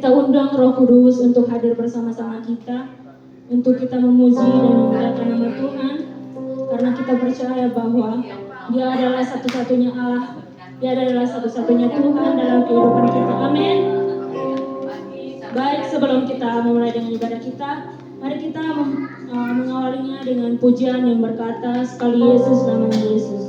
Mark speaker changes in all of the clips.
Speaker 1: Kita undang Roh Kudus untuk hadir bersama-sama kita, untuk kita memuji dan memuliakan nama Tuhan, karena kita percaya bahwa Dia adalah satu-satunya Allah, Dia adalah satu-satunya Tuhan dalam kehidupan kita. Amin. Baik, sebelum kita memulai dengan ibadah kita, mari kita mengawalinya dengan pujian yang berkata, sekali Yesus, namanya Yesus.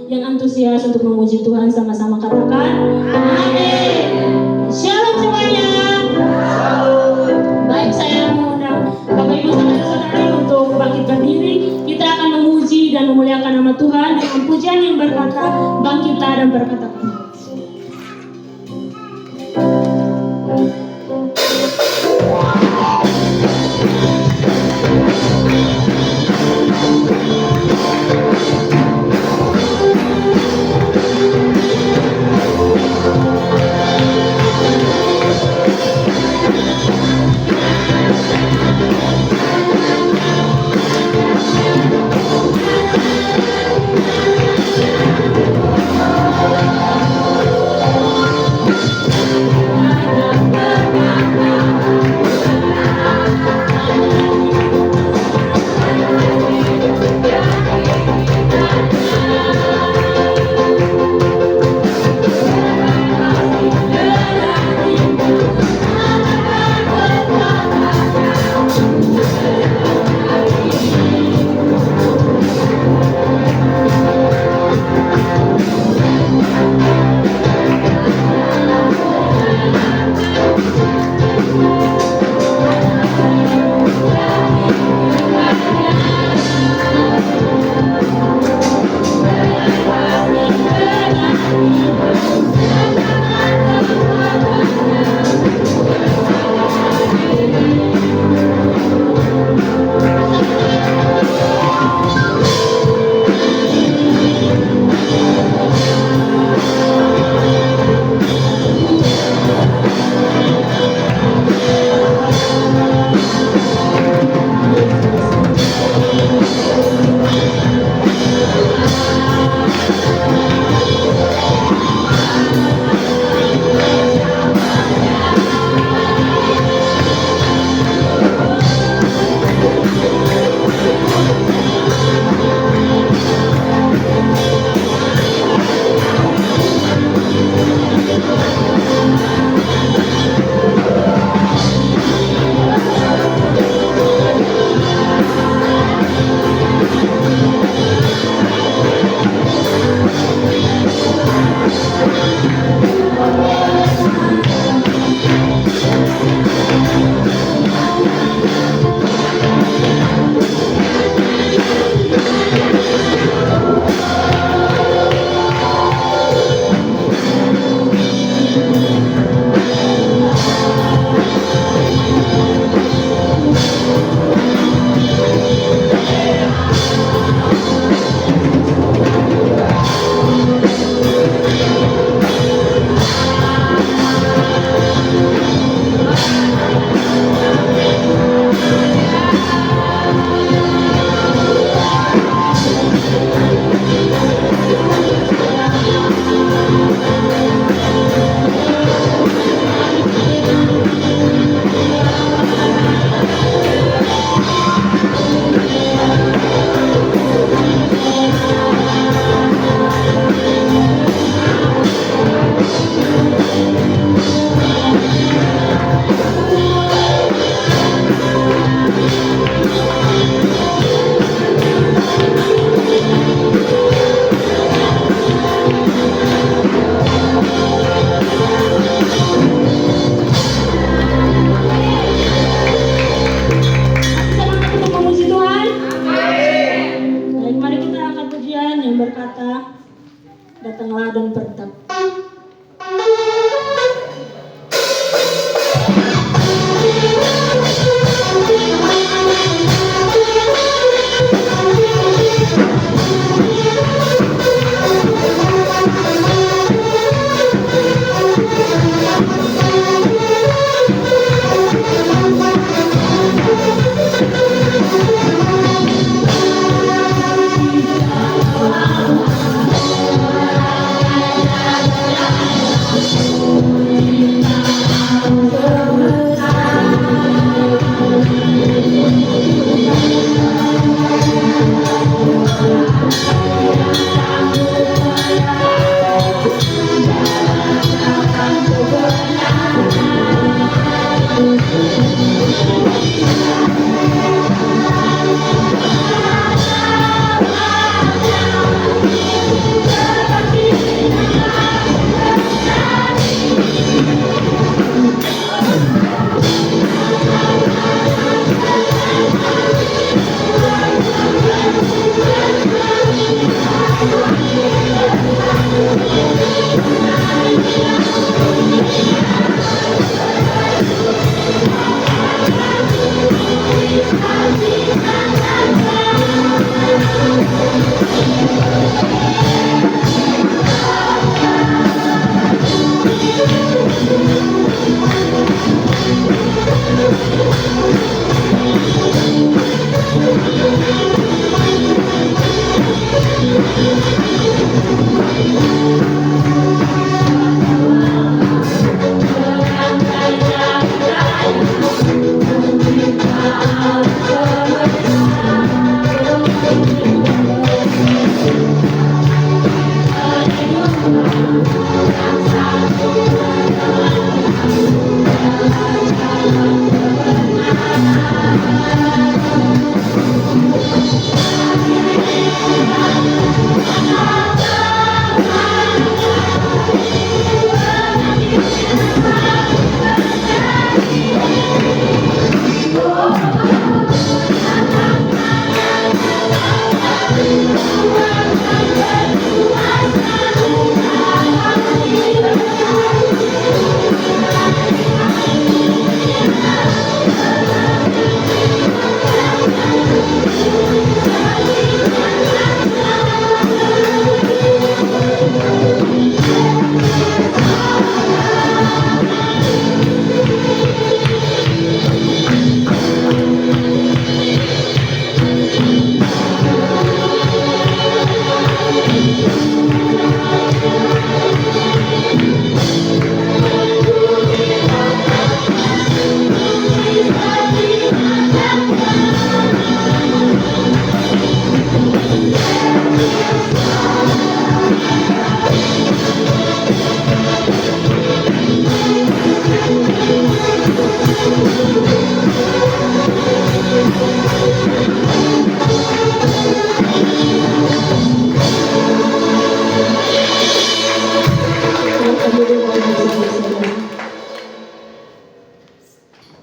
Speaker 1: Yang antusias untuk memuji Tuhan sama-sama katakan amin. Shalom semuanya. Baik, saya mengundang Bapak Ibu saudara-saudari untuk bangkitkan diri. Kita akan memuji dan memuliakan nama Tuhan dengan pujian yang berkata, bangkitlah dan berkata.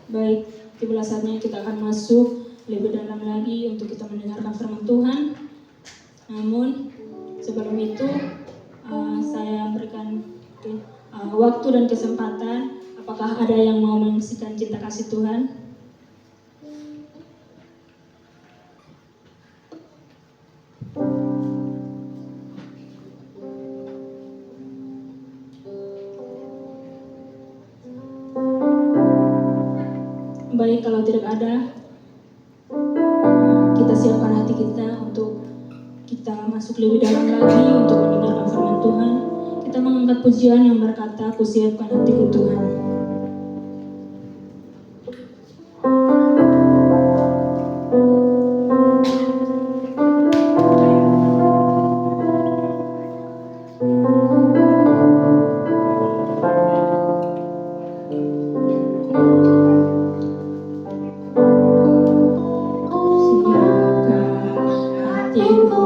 Speaker 1: Baik, tiba saatnya kita akan masuk lebih dalam lagi untuk kita mendengarkan firman Tuhan. Namun sebelum itu saya berikan waktu dan kesempatan. Apakah ada yang mau menyaksikan cinta kasih Tuhan? Baik, kalau tidak ada, kita siapkan hati kita untuk kita masuk lebih dalam lagi untuk mendengarkan firman Tuhan. Kita mengangkat pujian yang berkata, "Aku siapkan hatiku Tuhan."
Speaker 2: Firman-Mu,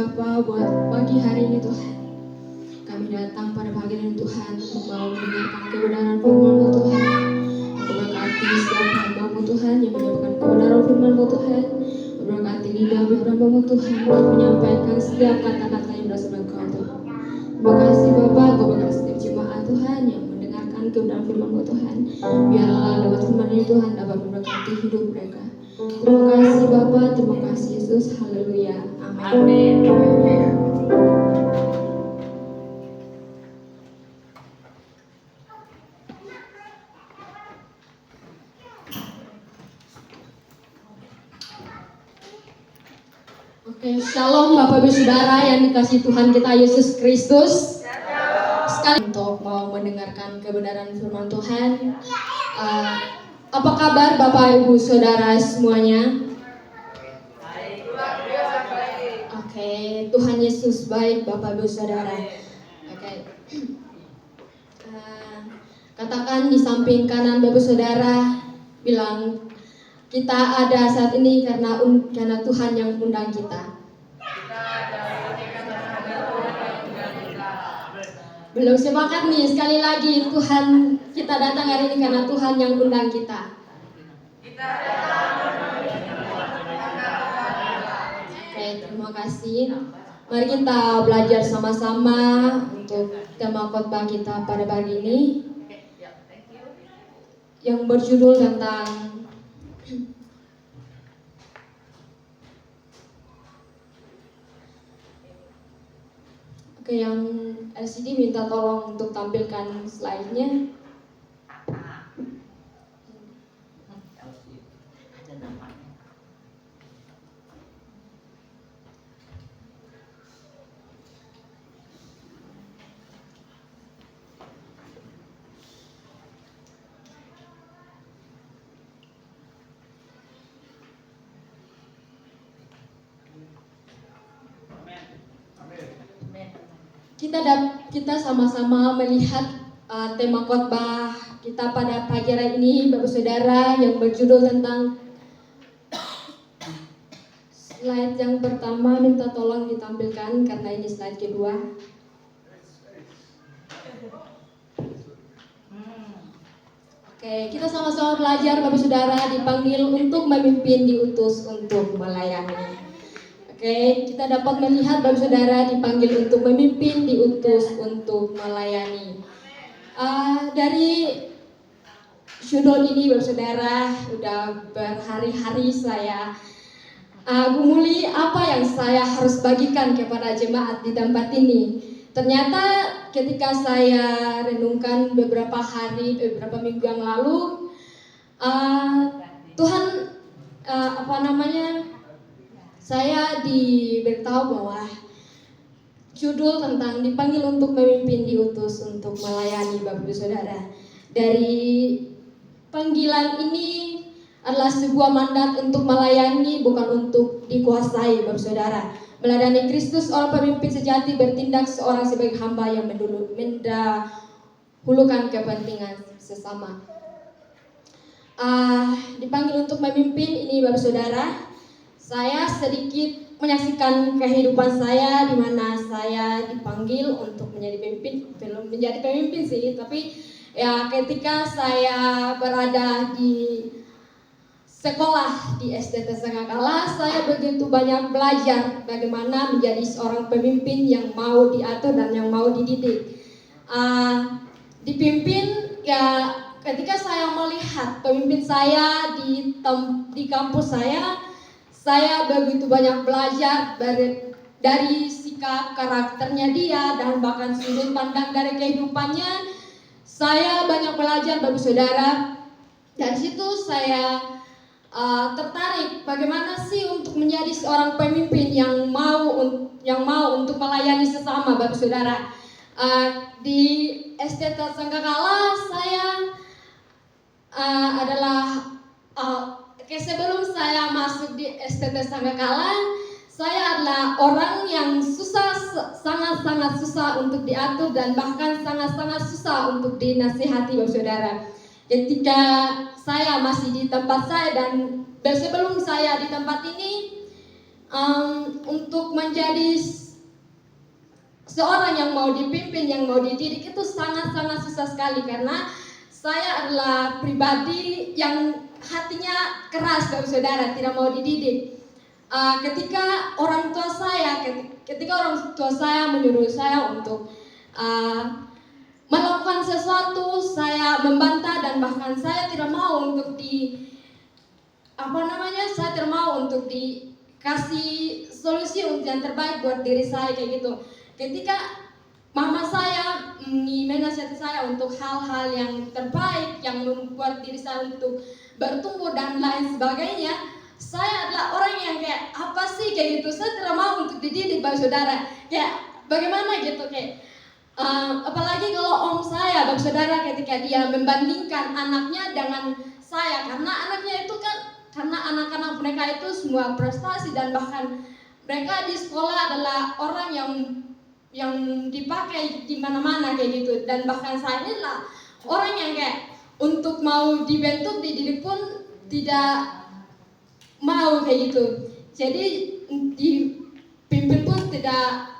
Speaker 2: Bapa buat pagi hari ini Tuhan. Kami datang pada pagi ini Tuhan untuk mau mendengarkan kebenaran firman-Mu Tuhan. Engkau berkati setiap hamba-Mu Tuhan yang menyampaikan kebenaran firman-Mu Tuhan. Berkati lidah hamba-Mu Tuhan untuk menyampaikan setiap kata-kata yang berasal dari Engkau Tuhan. Terima kasih Bapa, Engkau berkati setiap jemaat Tuhan yang mendengarkan kebenaran firman-Mu Tuhan. Biarlah lewat firman ini Tuhan dapat memberkati hidup mereka. Terima kasih Bapa, terima kasih Yesus. Haleluya. Amin. Oke, shalom Bapak Ibu Saudara yang dikasihi Tuhan kita Yesus Kristus. Sekali untuk mau mendengarkan kebenaran firman Tuhan. Apa kabar Bapak Ibu Saudara semuanya? Oke, Tuhan Yesus baik Bapak Ibu Saudara. Oke. Katakan di samping kanan Bapak Saudara, bilang kita ada saat ini karena Tuhan yang undang kita. Belum sepakat nih, sekali lagi Tuhan, kita datang hari ini karena Tuhan yang undang kita. Oke, terima kasih. Mari kita belajar sama-sama untuk tema khotbah kita pada pagi ini yang berjudul tentang yang LCD minta tolong untuk tampilkan slide-nya. Kita sama-sama melihat tema khotbah kita pada pagi hari ini Bapak Saudara yang berjudul tentang slide yang pertama minta tolong ditampilkan karena ini slide kedua. Oke, kita sama-sama belajar Bapak Saudara dipanggil untuk memimpin, diutus untuk melayani. Oke, kita dapat melihat Bapak Saudara dipanggil untuk memimpin, diutus untuk melayani. Dari judul ini Bapak Saudara, udah berhari-hari saya gumuli apa yang saya harus bagikan kepada jemaat di tempat ini. Ternyata ketika saya renungkan beberapa minggu yang lalu, Tuhan saya diberitahu bahwa judul tentang dipanggil untuk memimpin, diutus untuk melayani Bapak Ibu Saudara. Dari panggilan ini adalah sebuah mandat untuk melayani, bukan untuk dikuasai Bapak Saudara. Meladani Kristus, orang pemimpin sejati bertindak seorang sebagai hamba yang mendahulukan kepentingan sesama. Dipanggil untuk memimpin ini Bapak Saudara. Saya sedikit menyaksikan kehidupan saya di mana saya dipanggil untuk menjadi pemimpin, belum menjadi pemimpin sih, tapi ya ketika saya berada di sekolah di SDT Sangakala, saya begitu banyak belajar bagaimana menjadi seorang pemimpin yang mau diatur dan yang mau dididik. Dipimpin ya ketika saya melihat pemimpin saya di kampus saya begitu banyak belajar dari sikap karakternya dia dan bahkan sudut pandang dari kehidupannya. Saya banyak belajar Bapak Saudara. Dari situ saya tertarik bagaimana sih untuk menjadi seorang pemimpin yang mau untuk melayani sesama Bapak Saudara. Di SDT Sangkakala saya sebelum saya masuk di STT Sangkakala, saya adalah orang yang sangat-sangat susah untuk diatur dan bahkan sangat-sangat susah untuk dinasihati Bapak Saudara. Ketika saya masih di tempat saya dan sebelum saya di tempat ini, untuk menjadi seorang yang mau dipimpin, yang mau dididik itu sangat-sangat susah sekali, karena saya adalah pribadi yang hatinya keras, saudara, tidak mau dididik. Ketika orang tua saya menyuruh saya untuk melakukan sesuatu, saya membantah dan bahkan saya tidak mau untuk saya tidak mau untuk dikasih solusi yang terbaik buat diri saya kayak gitu. Ketika mama saya menasihati saya untuk hal-hal yang terbaik yang membuat diri saya untuk bertumbuh dan lain sebagainya, saya adalah orang yang kayak apa sih kayak gitu, saya tidak mau untuk dididik, saudara, kayak bagaimana gitu, kayak apalagi kalau om saya, saudara, ketika dia membandingkan anaknya dengan saya, karena anaknya itu kan, karena anak-anak mereka itu semua prestasi dan bahkan mereka di sekolah adalah orang yang dipakai di mana-mana kayak gitu, dan bahkan saya ini lah orang yang kayak untuk mau dibentuk, dididik pun tidak mau kayak gitu. Jadi dipimpin pun tidak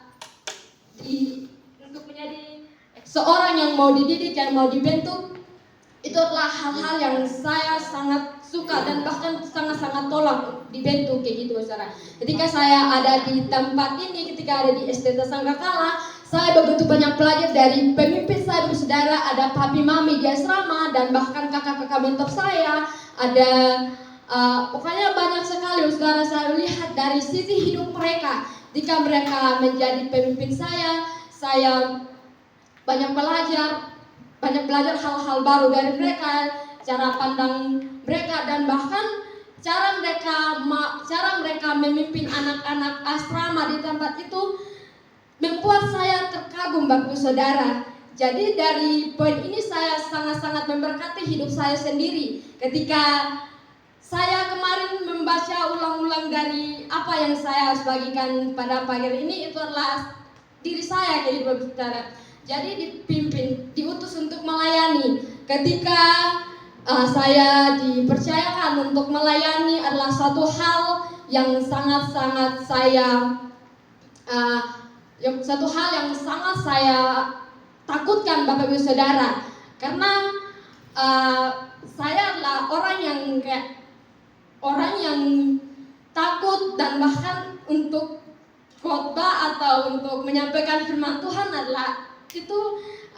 Speaker 2: untuk menjadi seorang yang mau dididik, yang mau dibentuk, itu adalah hal-hal yang saya sangat suka dan bahkan sangat-sangat tolak dibentuk kayak gitu, saudara. Ketika saya ada di tempat ini, ketika ada di SD Sangkakala, saya begitu banyak belajar dari pemimpin saya, saudara. Ada papi mami di asrama dan bahkan kakak-kakak mentor saya. Ada pokoknya banyak sekali, saudara, saya lihat dari sisi hidup mereka. Ketika mereka menjadi pemimpin saya banyak belajar hal-hal baru dari mereka, cara pandang mereka, dan bahkan cara mereka memimpin anak-anak asrama di tempat itu membuat saya terkagum, Bapak Saudara. Jadi dari poin ini saya sangat-sangat memberkati hidup saya sendiri. Ketika saya kemarin membaca ulang-ulang dari apa yang saya harus bagikan pada pagi ini, itu adalah diri saya kayak Bapak Saudara. Jadi dipimpin, diutus untuk melayani. Ketika saya dipercayakan untuk melayani adalah suatu hal yang sangat-sangat saya takutkan, Bapak Ibu Saudara, karena saya adalah orang yang takut, dan bahkan untuk khotbah atau untuk menyampaikan firman Tuhan itu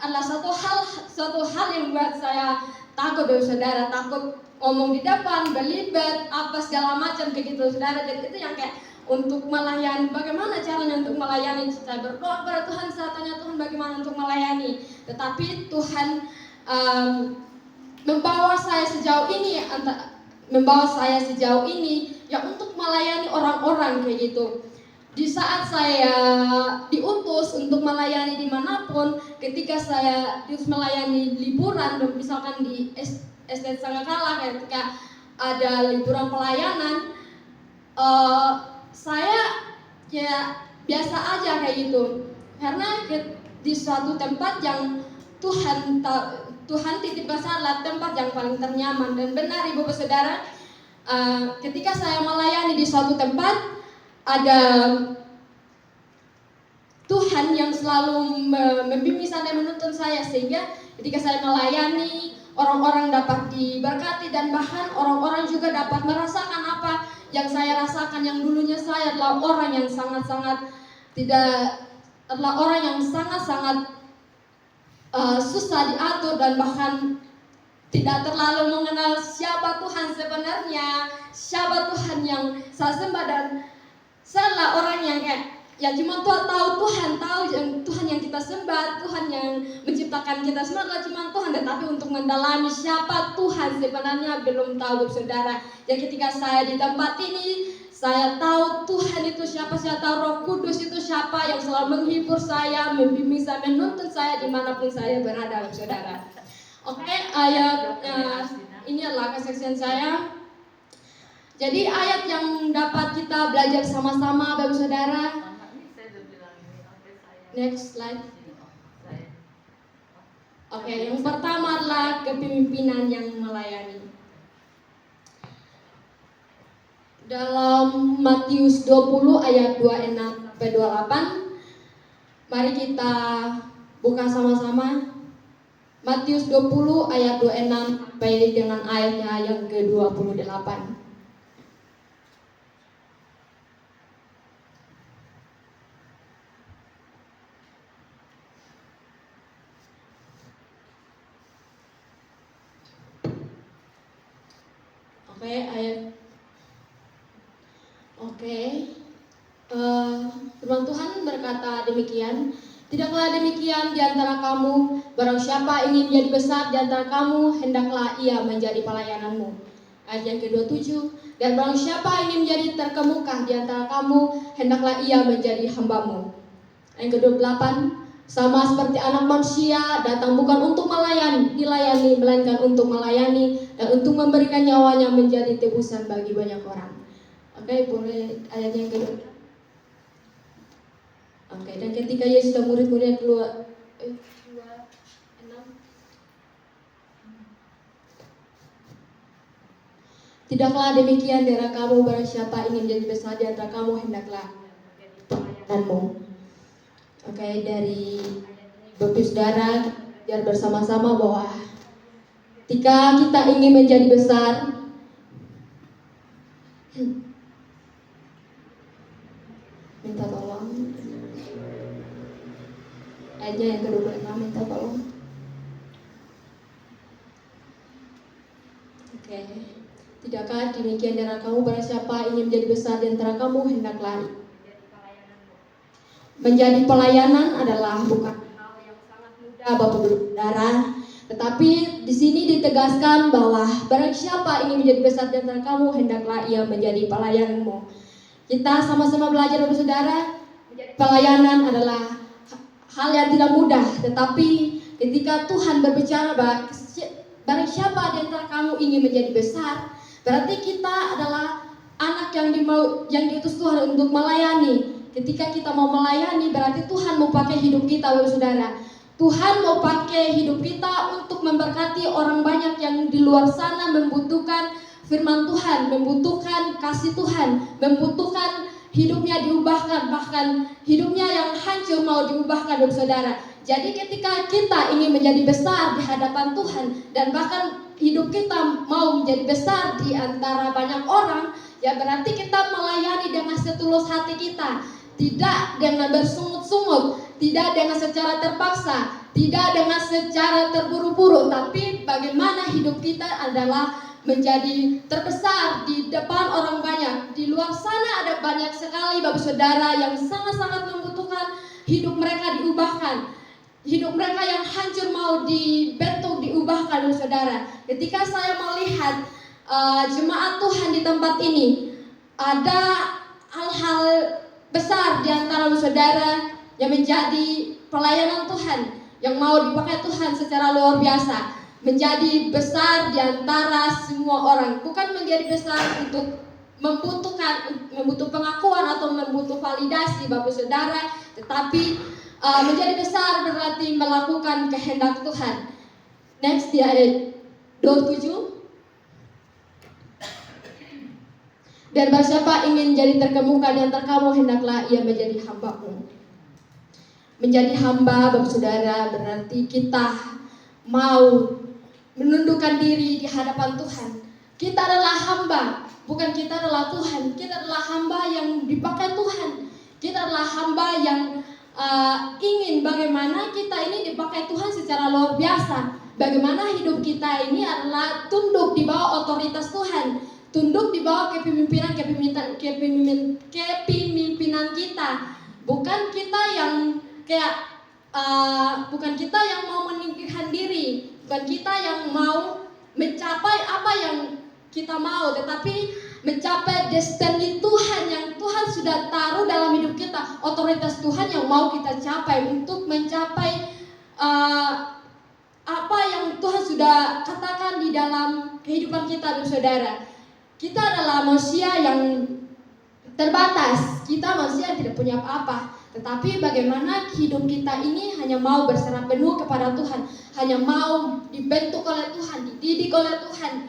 Speaker 2: adalah suatu hal yang buat saya takut, saudara, takut ngomong di depan, berlibat, apa segala macam kayak gitu, saudara. Jadi itu yang kayak untuk melayani, bagaimana caranya untuk melayani, saya berdoa kepada Tuhan, saya tanya Tuhan bagaimana untuk melayani, tetapi Tuhan membawa saya sejauh ini ya untuk melayani orang-orang kayak gitu. Di saat saya diutus untuk melayani dimanapun, ketika saya diutus melayani liburan, misalkan di SD Sangkakala, ketika ada liburan pelayanan, saya ya biasa aja kayak gitu, karena di suatu tempat yang Tuhan titipkan saya adalah tempat yang paling ternyaman. Dan benar, Ibu Saudara, ketika saya melayani di suatu tempat, ada Tuhan yang selalu membimbing saya dan menuntun saya, sehingga ketika saya melayani, orang-orang dapat diberkati, dan bahkan orang-orang juga dapat merasakan apa yang saya rasakan, yang dulunya saya adalah orang yang sangat-sangat susah diatur, dan bahkan tidak terlalu mengenal siapa Tuhan sebenarnya, siapa Tuhan yang saya sembah. Dan saya adalah orang yang ya cuma tahu Tuhan yang kita sembah, Tuhan yang menciptakan kita semua adalah cuma Tuhan, tetapi untuk mendalami siapa Tuhan sebenarnya belum tahu, saudara. Jadi ketika saya di tempat ini, saya tahu Tuhan itu siapa, saya tahu Roh Kudus itu siapa yang selalu menghibur saya, membimbing saya, menuntun saya dimanapun saya berada, saudara. Oke, ayat ini adalah kesaksian saya. Jadi ayat yang dapat kita belajar sama-sama, Bapak Saudara. Next slide. Oke, yang pertama adalah kepemimpinan yang melayani. dalam Matius 20 ayat 26 sampai 28. Mari kita buka sama-sama. Matius 20 ayat 26 sampai dengan ayatnya yang ke-28. Firman Tuhan berkata demikian, tidaklah demikian di antara kamu, barang siapa ingin menjadi besar di antara kamu, hendaklah ia menjadi pelayananmu. Ayat yang ke-27, dan barang siapa ingin menjadi terkemuka di antara kamu, hendaklah ia menjadi hambamu. Ayat yang ke-28, sama seperti anak manusia datang bukan untuk dilayani, melainkan untuk melayani dan untuk memberikan nyawanya menjadi tebusan bagi banyak orang. Boleh ayat yang kedua. Dan ketika Yesus dan murid-muridnya keluar 26. Tidaklah demikian di antara kamu, barang siapa ingin menjadi besar di antara kamu, hendaklah menjadi pelayananmu. Dari Bapak Saudara, biar bersama-sama bahwa ketika kita ingin menjadi besar, minta tolong. Ayatnya yang ke-26, minta tolong. Tidakkah demikian di antara kamu, barang siapa ingin menjadi besar di antara kamu, hendaklah menjadi pelayanan adalah bukan hal yang sangat mudah Bapak Saudara, tetapi di sini ditegaskan bahwa barang siapa ingin menjadi besar di antara kamu, hendaklah ia menjadi pelayananmu. Kita sama-sama belajar Bapak Saudara, menjadi pelayanan adalah hal yang tidak mudah, tetapi ketika Tuhan berbicara barang siapa di antara kamu ingin menjadi besar, berarti kita adalah anak yang diutus Tuhan untuk melayani. Ketika kita mau melayani, berarti Tuhan mau pakai hidup kita, Bapak Saudara. Tuhan mau pakai hidup kita untuk memberkati orang banyak yang di luar sana membutuhkan firman Tuhan, membutuhkan kasih Tuhan, membutuhkan hidupnya diubahkan, bahkan hidupnya yang hancur mau diubahkan, Bapak Saudara. Jadi ketika kita ingin menjadi besar di hadapan Tuhan, dan bahkan hidup kita mau menjadi besar di antara banyak orang, ya berarti kita melayani dengan setulus hati kita, tidak dengan bersungut-sungut, tidak dengan secara terpaksa, tidak dengan secara terburu-buru, tapi bagaimana hidup kita adalah menjadi terbesar di depan orang banyak. Di luar sana ada banyak sekali Bapak Saudara yang sangat-sangat membutuhkan hidup mereka diubahkan, hidup mereka yang hancur mau dibentuk, diubahkan, Bapak Saudara. Ketika saya melihat jemaat Tuhan di tempat ini, ada hal-hal besar di antara saudara yang menjadi pelayanan Tuhan, yang mau dipakai Tuhan secara luar biasa, menjadi besar di antara semua orang. Bukan menjadi besar untuk membutuh pengakuan atau membutuh validasi Bapak Saudara, tetapi menjadi besar berarti melakukan kehendak Tuhan. Next di ayat 27. Dan barang siapa ingin jadi terkemuka di antara kamu, hendaklah ia menjadi hambamu. Menjadi hamba, Bapak Saudara, berarti kita mau menundukkan diri di hadapan Tuhan. Kita adalah hamba, bukan kita adalah Tuhan. Kita adalah hamba yang dipakai Tuhan. Kita adalah hamba yang ingin bagaimana kita ini dipakai Tuhan secara luar biasa. Bagaimana hidup kita ini adalah tunduk di bawah otoritas Tuhan, tunduk di bawah kepemimpinan kita. Bukan kita yang bukan kita yang mau meninggikan diri, bukan kita yang mau mencapai apa yang kita mau, tetapi mencapai destiny Tuhan yang Tuhan sudah taruh dalam hidup kita, otoritas Tuhan yang mau kita capai untuk mencapai apa yang Tuhan sudah katakan di dalam kehidupan kita, saudara. Kita adalah manusia yang terbatas, kita manusia yang tidak punya apa-apa, tetapi bagaimana hidup kita ini hanya mau berserah penuh kepada Tuhan, hanya mau dibentuk oleh Tuhan, dididik oleh Tuhan,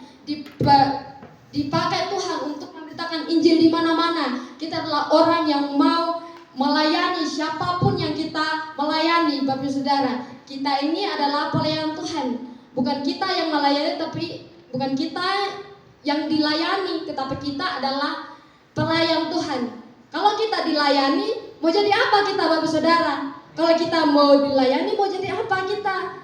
Speaker 2: dipakai Tuhan untuk memberitakan Injil di mana-mana. Kita adalah orang yang mau melayani siapapun yang kita melayani, Bapak Saudara. Kita ini adalah pelayan Tuhan. Bukan kita yang melayani, tapi bukan kita yang dilayani, tetapi kita adalah pelayan Tuhan. Kalau kita dilayani, mau jadi apa kita, Bapak Saudara? Kalau kita mau dilayani, mau jadi apa kita?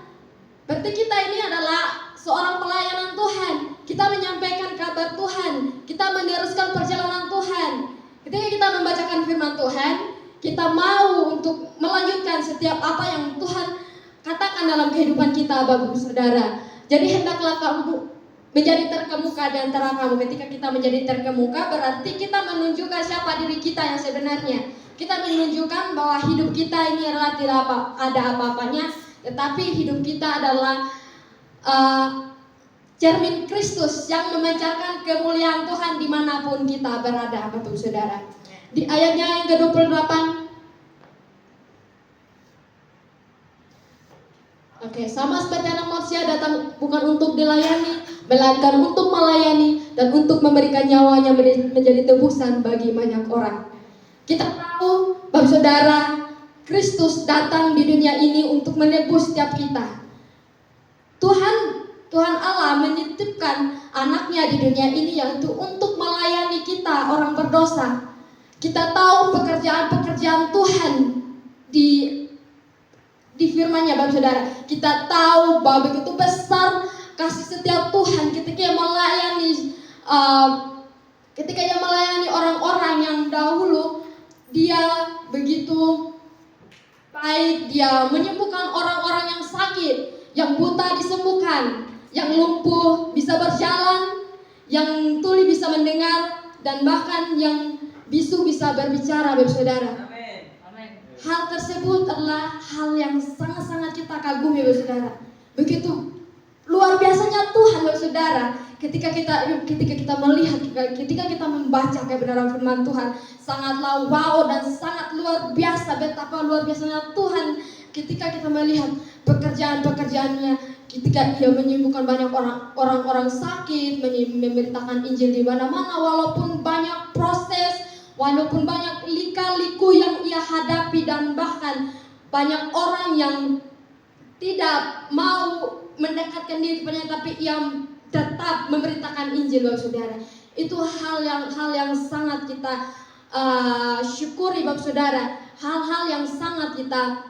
Speaker 2: Berarti kita ini adalah seorang pelayanan Tuhan. Kita menyampaikan kabar Tuhan, kita meneruskan perjalanan Tuhan. Ketika kita membacakan firman Tuhan, kita mau untuk melanjutkan setiap apa yang Tuhan katakan dalam kehidupan kita, Bapak Saudara. Jadi hendaklah kamu menjadi terkemuka di antara kamu. Ketika kita menjadi terkemuka, berarti kita menunjukkan siapa diri kita yang sebenarnya. Kita menunjukkan bahwa hidup kita ini adalah tidak ada apa-apanya, tetapi hidup kita adalah cermin Kristus yang memancarkan kemuliaan Tuhan dimanapun kita berada, Bapak Saudara. Di ayatnya yang ke-28, sama seperti anak manusia datang bukan untuk dilayani, melainkan untuk melayani dan untuk memberikan nyawanya menjadi tebusan bagi banyak orang. Kita tahu, Bapak Saudara, Kristus datang di dunia ini untuk menebus setiap kita. Tuhan Allah menitipkan anaknya di dunia ini yaitu untuk melayani kita, orang berdosa. Kita tahu pekerjaan-pekerjaan Tuhan di firman-Nya, Bapak Saudara. Kita tahu bahwa begitu besar kasih setiap Tuhan ketika Ia melayani orang-orang yang dahulu. Dia begitu baik, Dia menyembuhkan orang-orang yang sakit, yang buta disembuhkan, yang lumpuh bisa berjalan, yang tuli bisa mendengar, dan bahkan yang bisu bisa berbicara, Bapak Saudara. Hal tersebut adalah hal yang sangat-sangat kita kagumi, Bapak Saudara. Begitu luar biasanya Tuhan, Bapak Saudara. Ketika kita melihat, ketika kita membaca kebenaran firman Tuhan, sangatlah wow dan sangat luar biasa. Betapa luar biasanya Tuhan ketika kita melihat pekerjaan-pekerjaannya. Ketika Ia menyembuhkan banyak orang-orang sakit, memberitakan Injil di mana-mana, walaupun banyak proses, walaupun banyak lika-liku yang Ia hadapi, dan bahkan banyak orang yang tidak mau mendekatkan diri kepadanya, tapi Ia tetap memberitakan Injil, Bapak Saudara. Itu hal yang sangat kita syukuri, Bapak Saudara. Hal-hal yang sangat kita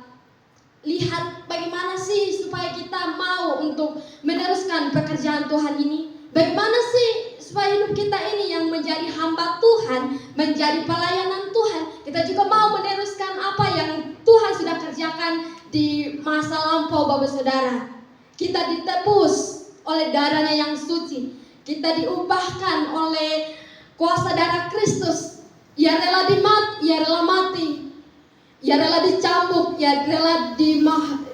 Speaker 2: lihat, bagaimana sih supaya kita mau untuk meneruskan pekerjaan Tuhan ini. Bagaimana sih supaya hidup kita ini yang menjadi hamba Tuhan, menjadi pelayanan Tuhan, kita juga mau meneruskan apa yang Tuhan sudah kerjakan di masa lampau, Bapak Saudara. Kita ditebus oleh darah-Nya yang suci. Kita diubahkan oleh kuasa darah Kristus. Ia rela mati. Ia rela dicambuk. Ia rela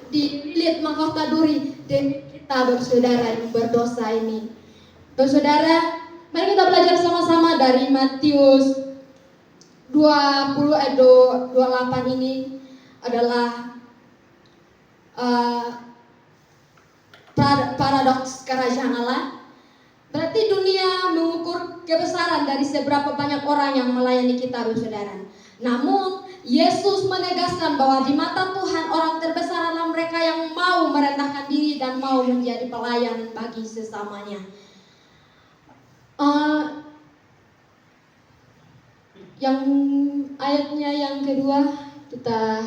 Speaker 2: dililit mahkota duri demi kita, Bapak Saudara yang berdosa ini. Bapak Saudara, mari kita belajar sama-sama dari Matius 20 ayat 28 ini adalah paradoks kerajaan Allah. Berarti dunia mengukur kebesaran dari seberapa banyak orang yang melayani kita, Bapak Saudara. Namun Yesus menegaskan bahwa di mata Tuhan orang terbesar adalah mereka yang mau merendahkan diri dan mau menjadi pelayan bagi sesamanya. Yang ayatnya yang kedua kita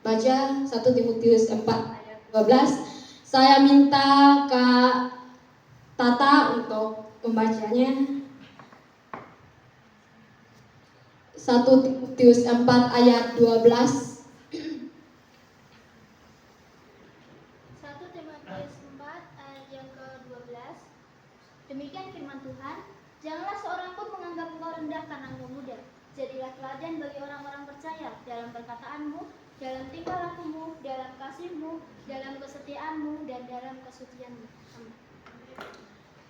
Speaker 2: baca 1 Timotius 4 ayat 12. Saya minta Kak Tata untuk membacanya. 1 Timotius 4 ayat 12.
Speaker 3: 1 Timotius 4 ayat yang ke-12. Demikian firman Tuhan, janganlah seorang pun menganggap engkau rendah karena engkau muda. Jadilah teladan bagi orang-orang percaya dalam perkataanmu, dalam tingkah lakumu, dalam kasihmu, dalam kesetiaanmu, dan dalam kesucianmu.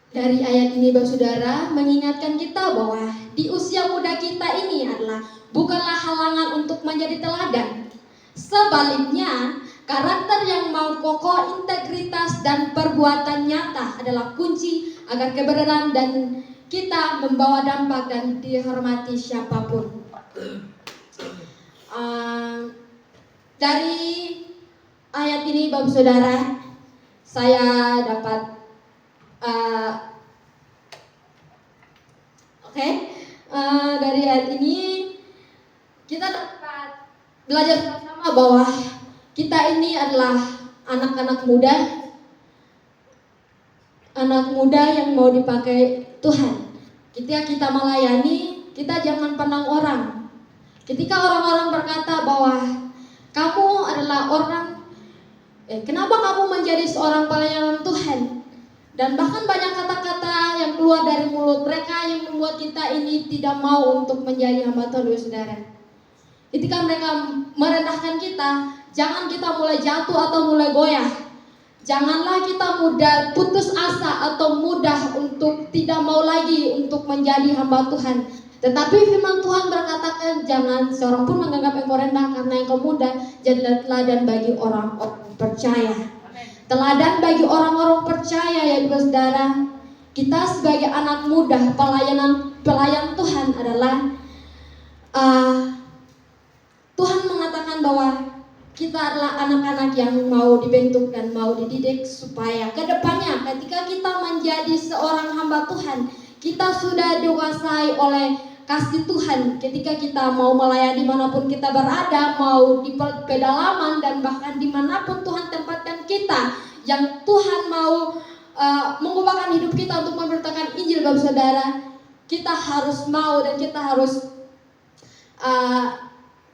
Speaker 2: Dari ayat ini, Bapak Saudara, mengingatkan kita bahwa di usia muda kita ini bukanlah halangan untuk menjadi teladan. Sebaliknya, karakter yang mau kokoh, integritas, dan perbuatan nyata adalah kunci agar kebenaran dan kita membawa dampak dan dihormati siapapun. Dari ayat ini Bapak Saudara, saya dapat dari ayat ini kita dapat belajar bersama bahwa kita ini adalah anak-anak muda yang mau dipakai Tuhan. Ketika kita melayani, kita jangan pandang orang. Ketika orang-orang berkata bahwa kamu adalah orang, kenapa kamu menjadi seorang pelayan Tuhan? Dan bahkan banyak kata-kata yang keluar dari mulut mereka yang membuat kita ini tidak mau untuk menjadi hamba Tuhan, saudara. Ketika mereka merendahkan kita, jangan kita mulai jatuh atau mulai goyah. Janganlah kita mudah putus asa atau mudah untuk tidak mau lagi untuk menjadi hamba Tuhan. Tetapi firman Tuhan berkatakan, jangan seorang pun menganggap engkau rendah karena engkau muda. Jadilah teladan bagi orang-orang percaya. Teladan bagi orang-orang percaya ya saudara. Kita sebagai anak muda, pelayan Tuhan adalah Tuhan mengatakan bahwa kita adalah anak-anak yang mau dibentuk dan mau dididik supaya ke depannya ketika kita menjadi seorang hamba Tuhan, kita sudah dikuasai oleh kasih Tuhan. Ketika kita mau melayani dimanapun kita berada, mau di pedalaman dan bahkan dimanapun Tuhan tempatkan kita, yang Tuhan mau mengubahkan hidup kita untuk memberitakan Injil Bapak Saudara, kita harus mau dan kita harus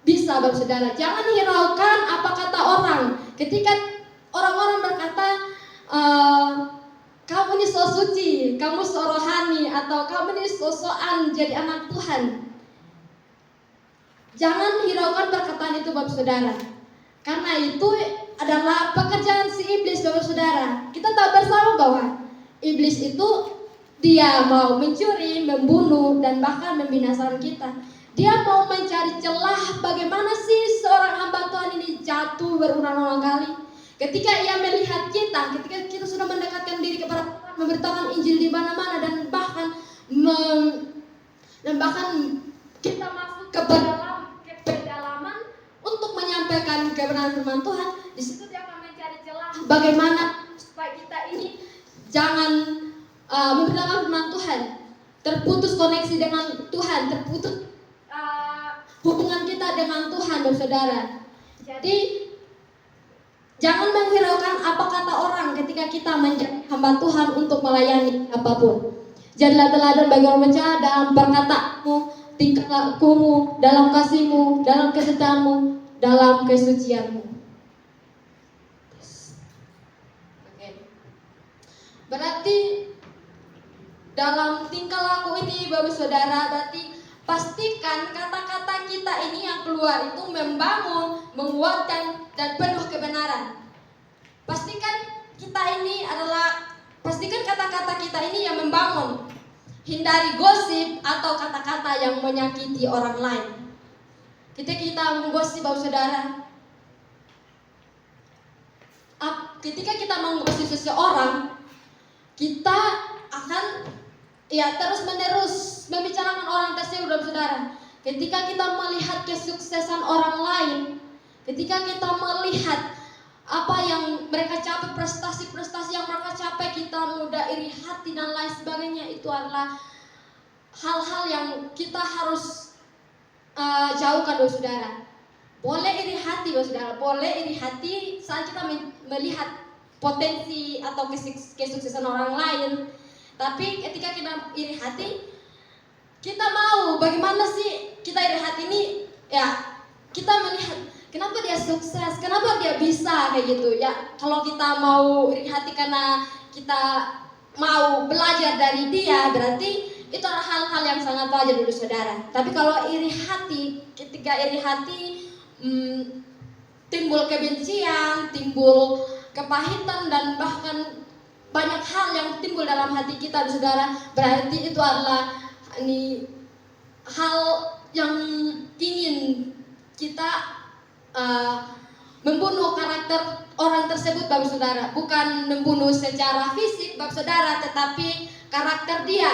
Speaker 2: bisa Bapak Saudara. Jangan hiraukan apa kata orang. Ketika orang-orang berkata kamu ini so suci, kamu so rohani, atau kamu ini so-soan jadi anak Tuhan, jangan hiraukan perkataan itu Bapak Saudara. Karena itu adalah pekerjaan si iblis Bapak Saudara. Kita tahu bersama bahwa iblis itu dia mau mencuri, membunuh, dan bahkan membinasakan kita. Dia mau mencari celah bagaimana sih seorang hamba Tuhan ini jatuh berulang-ulang kali. Ketika ia melihat kita, ketika kita sudah mendekatkan diri kepada Tuhan, memberitakan Injil di mana-mana, dan bahkan kita masuk ke pedalaman untuk menyampaikan kebenaran firman Tuhan, di situ dia akan mencari celah bagaimana supaya kita ini jangan memberitakan firman Tuhan, terputus koneksi dengan Tuhan, terputus hubungan kita dengan Tuhan, saudara. Jadi jangan menghiraukan apa kata orang ketika kita menjadi hamba Tuhan untuk melayani apapun. Jadilah teladan bagi orang percaya dalam perkataanmu, tingkah lakumu, dalam kasihmu, dalam kesetiaanmu, dalam kesucianmu. Berarti dalam tingkah laku ini Bapak Saudara, berarti pastikan kata-kata kita ini yang keluar itu membangun, menguatkan, dan penuh kebenaran. Pastikan kata-kata kita ini yang membangun. Hindari gosip atau kata-kata yang menyakiti orang lain. Ketika kita menggosip Bapak Saudara, ketika kita menggosip seseorang, kita akan terus-menerus membicarakan orang tersebut Bapak Saudara. Ketika kita melihat kesuksesan orang lain, ketika kita melihat apa yang mereka capai, prestasi-prestasi yang mereka capai, kita mudah iri hati dan lain sebagainya. Itu adalah hal-hal yang kita harus jauhkan Bapak Saudara. Boleh iri hati Bapak Saudara, boleh iri hati saat kita melihat potensi atau kesuksesan orang lain. Tapi ketika kita iri hati, kita mau bagaimana sih kita iri hati ini, ya kita melihat kenapa dia sukses, kenapa dia bisa kayak gitu ya. Kalau kita mau iri hati karena kita mau belajar dari dia, berarti itu adalah hal-hal yang sangat wajar dulu saudara. Tapi kalau iri hati, ketika iri hati timbul kebencian, timbul kepahitan, dan bahkan banyak hal yang timbul dalam hati kita saudara, berarti itu adalah hal yang ingin kita membunuh karakter orang tersebut Bapak Saudara. Bukan membunuh secara fisik Bapak Saudara, tetapi karakter dia.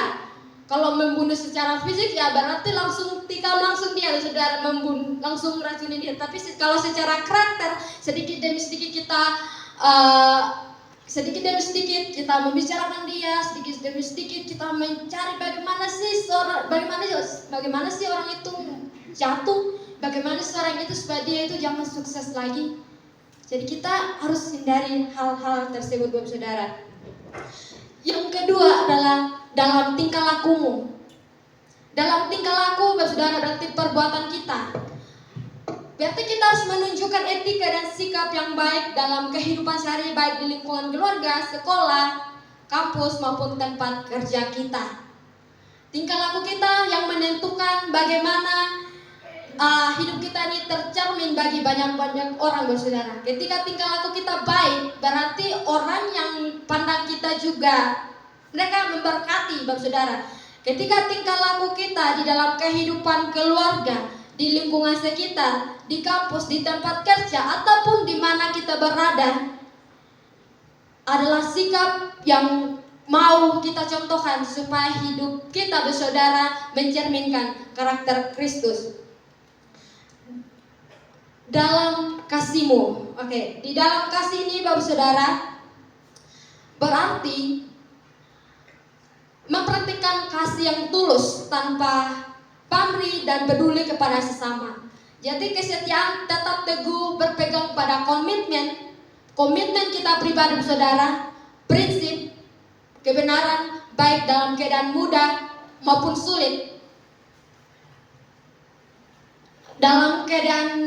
Speaker 2: Kalau membunuh secara fisik ya berarti langsung tikam langsung dia saudara, membunuh langsung racunin dia. Tapi kalau secara karakter sedikit demi sedikit kita membicarakan dia, sedikit demi sedikit kita mencari bagaimana sih orang itu jatuh, bagaimana sih orang itu supaya dia itu jangan sukses lagi. Jadi kita harus hindari hal-hal tersebut Bapak Saudara. Yang kedua adalah dalam tingkah lakumu. Dalam tingkah laku Bapak Saudara berarti perbuatan kita. Berarti kita harus menunjukkan etika dan sikap yang baik dalam kehidupan sehari, baik di lingkungan keluarga, sekolah, kampus maupun tempat kerja kita. Tingkah laku kita yang menentukan bagaimana hidup kita ini tercermin bagi banyak orang Bapak Saudara. Ketika tingkah laku kita baik, berarti orang yang pandang kita juga mereka memberkati Bapak Saudara. Ketika tingkah laku kita di dalam kehidupan keluarga, di lingkungan sekitar, di kampus, di tempat kerja, ataupun di mana kita berada, adalah sikap yang mau kita contohkan supaya hidup kita bersaudara mencerminkan karakter Kristus. Dalam kasihmu, di dalam kasih ini Bapak Saudara berarti mempraktikkan kasih yang tulus tanpa pamrih dan peduli kepada sesama. Jadi kesetiaan tetap teguh berpegang pada komitmen kita pribadi saudara, prinsip, kebenaran baik dalam keadaan mudah maupun sulit. Dalam keadaan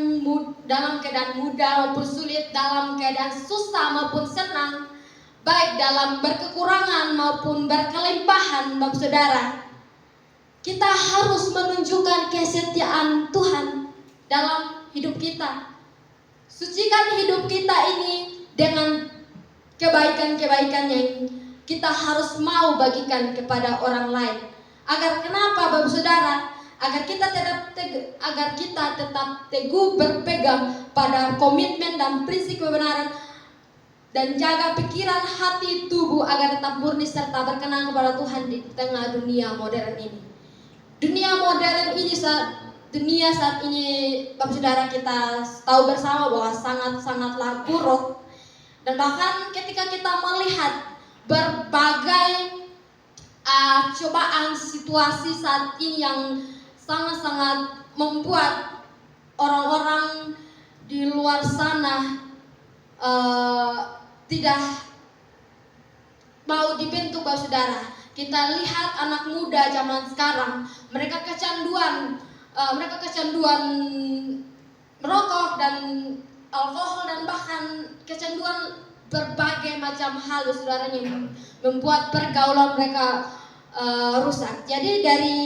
Speaker 2: mudah maupun sulit, dalam keadaan susah maupun senang, baik dalam berkekurangan maupun berkelimpahan Bapak Saudara. Kita harus menunjukkan kesetiaan Tuhan dalam hidup kita. Sucikan hidup kita ini dengan kebaikan-kebaikan yang kita harus mau bagikan kepada orang lain. Agar kenapa Bapak Saudara? Agar kita tetap teguh berpegang pada komitmen dan prinsip kebenaran dan jaga pikiran, hati, tubuh agar tetap murni serta berkenan kepada Tuhan di tengah dunia modern ini. Dunia saat ini Bapak Saudara kita tahu bersama bahwa sangat-sangatlah buruk. Dan bahkan ketika kita melihat berbagai cobaan situasi saat ini yang sangat-sangat membuat orang-orang di luar sana tidak mau dibentuk Bapak Saudara. Kita lihat anak muda zaman sekarang, mereka kecanduan merokok dan alkohol dan bahkan kecanduan berbagai macam hal saudara yang membuat pergaulan mereka rusak. Jadi dari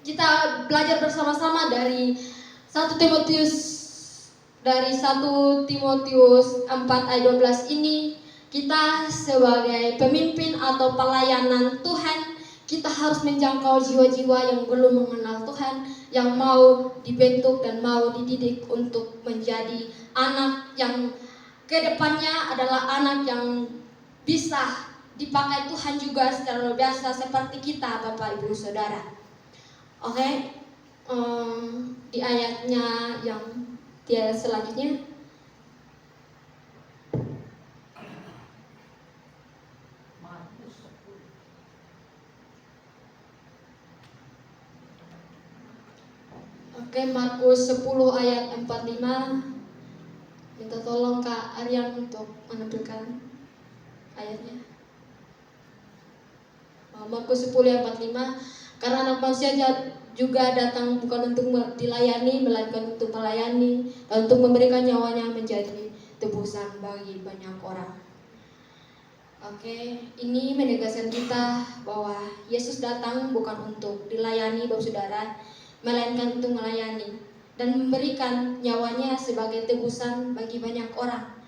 Speaker 2: kita belajar bersama-sama dari 1 Timotius 4 ayat 12 ini, kita sebagai pemimpin atau pelayanan Tuhan, kita harus menjangkau jiwa-jiwa yang belum mengenal Tuhan, yang mau dibentuk dan mau dididik untuk menjadi anak yang kedepannya adalah anak yang bisa dipakai Tuhan juga secara luar biasa seperti kita Bapak Ibu Saudara. Di ayatnya yang selanjutnya. Markus 10 ayat 45. Minta tolong Kak Aryan untuk menampilkan ayatnya. Markus 10 ayat 45. Karena anak manusia juga datang bukan untuk dilayani, melainkan untuk melayani dan untuk memberikan nyawanya menjadi tebusan bagi banyak orang. Ini menegaskan kita bahwa Yesus datang bukan untuk dilayani Bapak Saudara, melainkan untuk melayani dan memberikan nyawanya sebagai tebusan bagi banyak orang.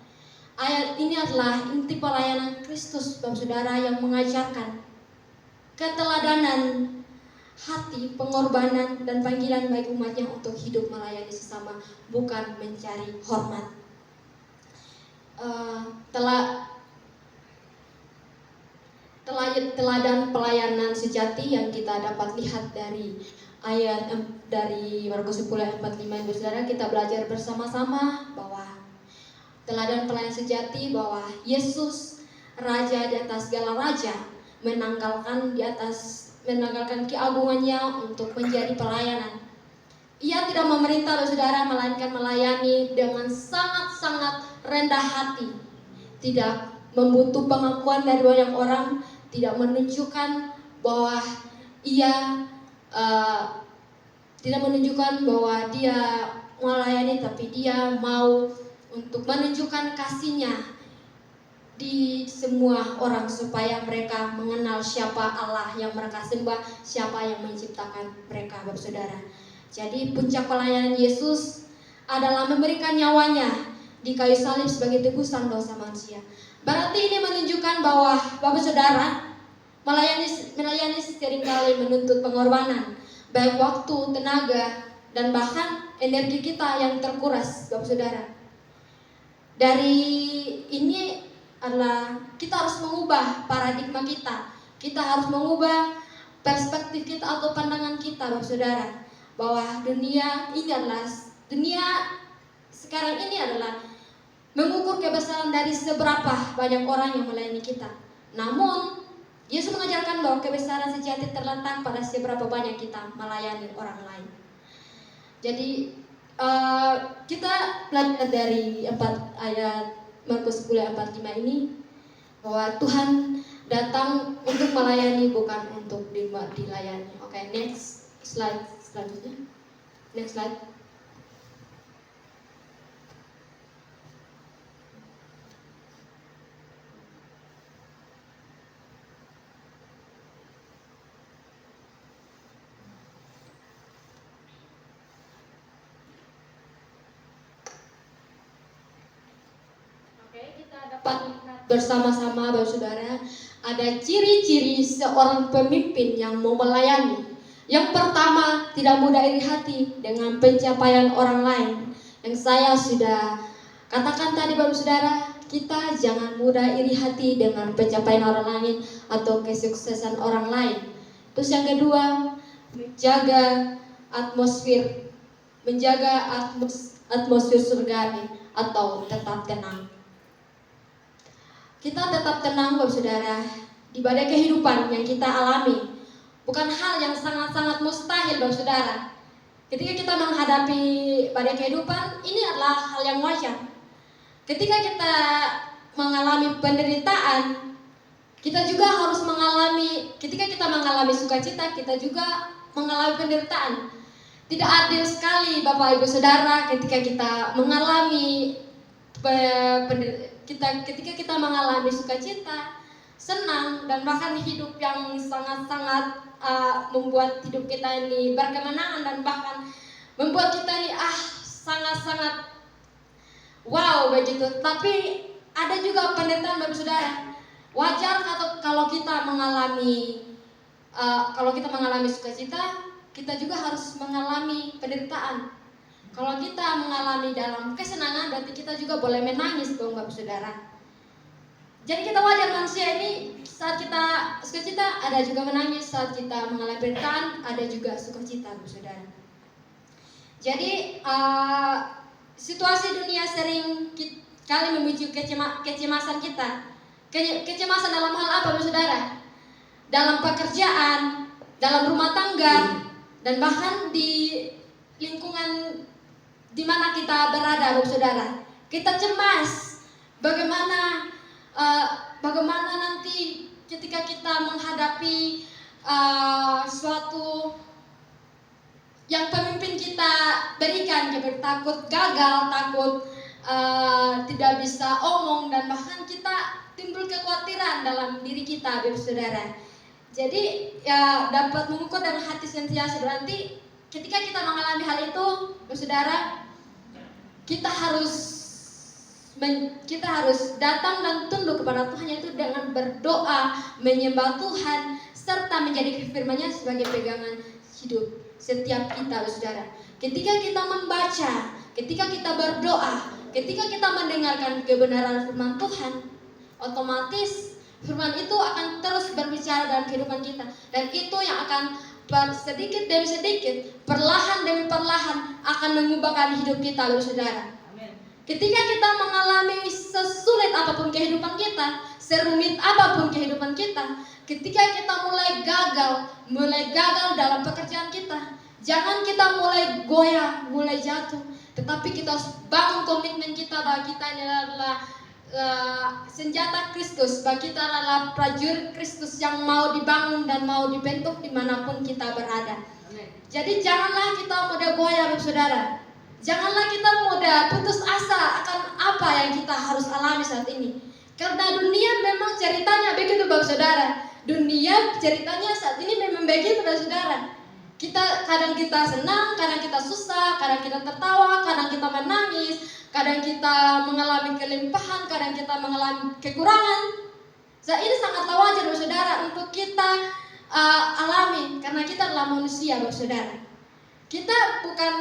Speaker 2: Ayat ini adalah inti pelayanan Kristus Bapak Saudara yang mengajarkan keteladanan hati, pengorbanan dan panggilan bagi umatnya untuk hidup melayani sesama, bukan mencari hormat. teladan pelayanan sejati yang kita dapat lihat dari dari Markus 10 ayat 45. Saudara, kita belajar bersama-sama bahwa teladan pelayanan sejati, bahwa Yesus Raja di atas segala raja menanggalkan keagungannya untuk menjadi pelayanan. Ia tidak memerintah saudara, melainkan melayani dengan sangat-sangat rendah hati. Tidak membutuh pengakuan dari banyak orang, tidak menunjukkan bahwa dia melayani, tapi dia mau untuk menunjukkan kasihnya di semua orang supaya mereka mengenal siapa Allah yang mereka sembah, siapa yang menciptakan mereka, Bapak Saudara. Jadi puncak pelayanan Yesus adalah memberikan nyawanya di kayu salib sebagai tebusan dosa manusia. Berarti ini menunjukkan bahwa Bapak Saudara, melayani seringkali menuntut pengorbanan, baik waktu, tenaga, dan bahkan energi kita yang terkuras, Bapak Saudara. Dari ini adalah kita harus mengubah paradigma kita. Kita harus mengubah perspektif kita atau pandangan kita, Bapak Saudara, bahwa dunia sekarang ini adalah mengukur kebesaran dari seberapa banyak orang yang melayani kita. Namun Yesus mengajarkan bahwa kebesaran sejati terletak pada seberapa banyak kita melayani orang lain. Jadi kita belajar dari 4 ayat Markus 10 ayat 45 ini, bahwa Tuhan datang untuk melayani, bukan untuk dilayani. Oke, next slide selanjutnya. Next slide. Kita dapat lihat bersama-sama, Bapak Saudara, ada ciri-ciri seorang pemimpin yang mau melayani. Yang pertama, tidak mudah iri hati dengan pencapaian orang lain. Yang saya sudah katakan tadi, Bapak Saudara, kita jangan mudah iri hati dengan pencapaian orang lain atau kesuksesan orang lain. Terus yang kedua, menjaga atmosfer surgawi atau tetap tenang. Kita tetap tenang, Bapak Saudara, di badai kehidupan yang kita alami. Bukan hal yang sangat-sangat mustahil, Bapak Saudara. Ketika kita menghadapi badai kehidupan, ini adalah hal yang wajar. Ketika kita mengalami penderitaan, kita juga harus ketika kita mengalami sukacita, kita juga mengalami penderitaan. Tidak adil sekali, Bapak Ibu Saudara, ketika kita mengalami ketika kita mengalami sukacita, senang, dan bahkan hidup yang sangat-sangat membuat hidup kita ini berkemenangan, dan bahkan membuat kita ini sangat-sangat wow begitu. Tapi ada juga penderitaan, Bapak Saudara. Wajar kalau kita mengalami sukacita, kita juga harus mengalami penderitaan. Kalau kita mengalami dalam kesenangan, berarti kita juga boleh menangis dong, Bapak Saudara. Jadi kita wajar, manusia ini saat kita sukacita ada juga menangis, saat kita mengalami penderitaan ada juga sukacita, Bapak Saudara. Jadi situasi dunia sering kali memicu kecemasan kita. Kecemasan dalam hal apa, Bapak Saudara? Dalam pekerjaan, dalam rumah tangga, dan bahkan di lingkungan di mana kita berada, Bapak Saudara. Kita cemas bagaimana nanti ketika kita menghadapi suatu yang pemimpin kita berikan. Kita takut gagal, takut tidak bisa omong, dan bahkan kita timbul kekhawatiran dalam diri kita, Bapak Saudara. Jadi dapat mengukur dengan hati sentiasa. Berarti ketika kita mengalami hal itu, Bapak Saudara, kita harus datang dan tunduk kepada Tuhan, yaitu dengan berdoa, menyembah Tuhan, serta menjadi firman-Nya sebagai pegangan hidup setiap kita, Bapak Saudara. Ketika kita membaca, ketika kita berdoa, ketika kita mendengarkan kebenaran firman Tuhan, otomatis Firman itu akan terus berbicara dalam kehidupan kita, dan itu yang akan sedikit demi sedikit, perlahan demi perlahan akan mengubahkan hidup kita, saudara. Ketika kita mengalami sesulit apapun kehidupan kita, serumit apapun kehidupan kita, ketika kita mulai gagal dalam pekerjaan kita, jangan kita mulai goyah, mulai jatuh, tetapi kita harus bangun komitmen kita bahwa kita ini adalah senjata Kristus, bahwa kita adalah prajurit Kristus yang mau dibangun dan mau dibentuk dimanapun kita berada. Jadi janganlah kita mudah goyah, saudara. Janganlah kita mudah putus asa akan apa yang kita harus alami saat ini. Karena dunia memang ceritanya begitu, Bapak Saudara. Dunia ceritanya saat ini memang begitu, Bapak Saudara. Kadang kita senang, kadang kita susah, kadang kita tertawa, kadang kita menangis, kadang kita mengalami kelimpahan, kadang kita mengalami kekurangan. Ini sangatlah wajar, Bapak Saudara, untuk kita alami, karena kita adalah manusia, Bapak Saudara. Kita bukan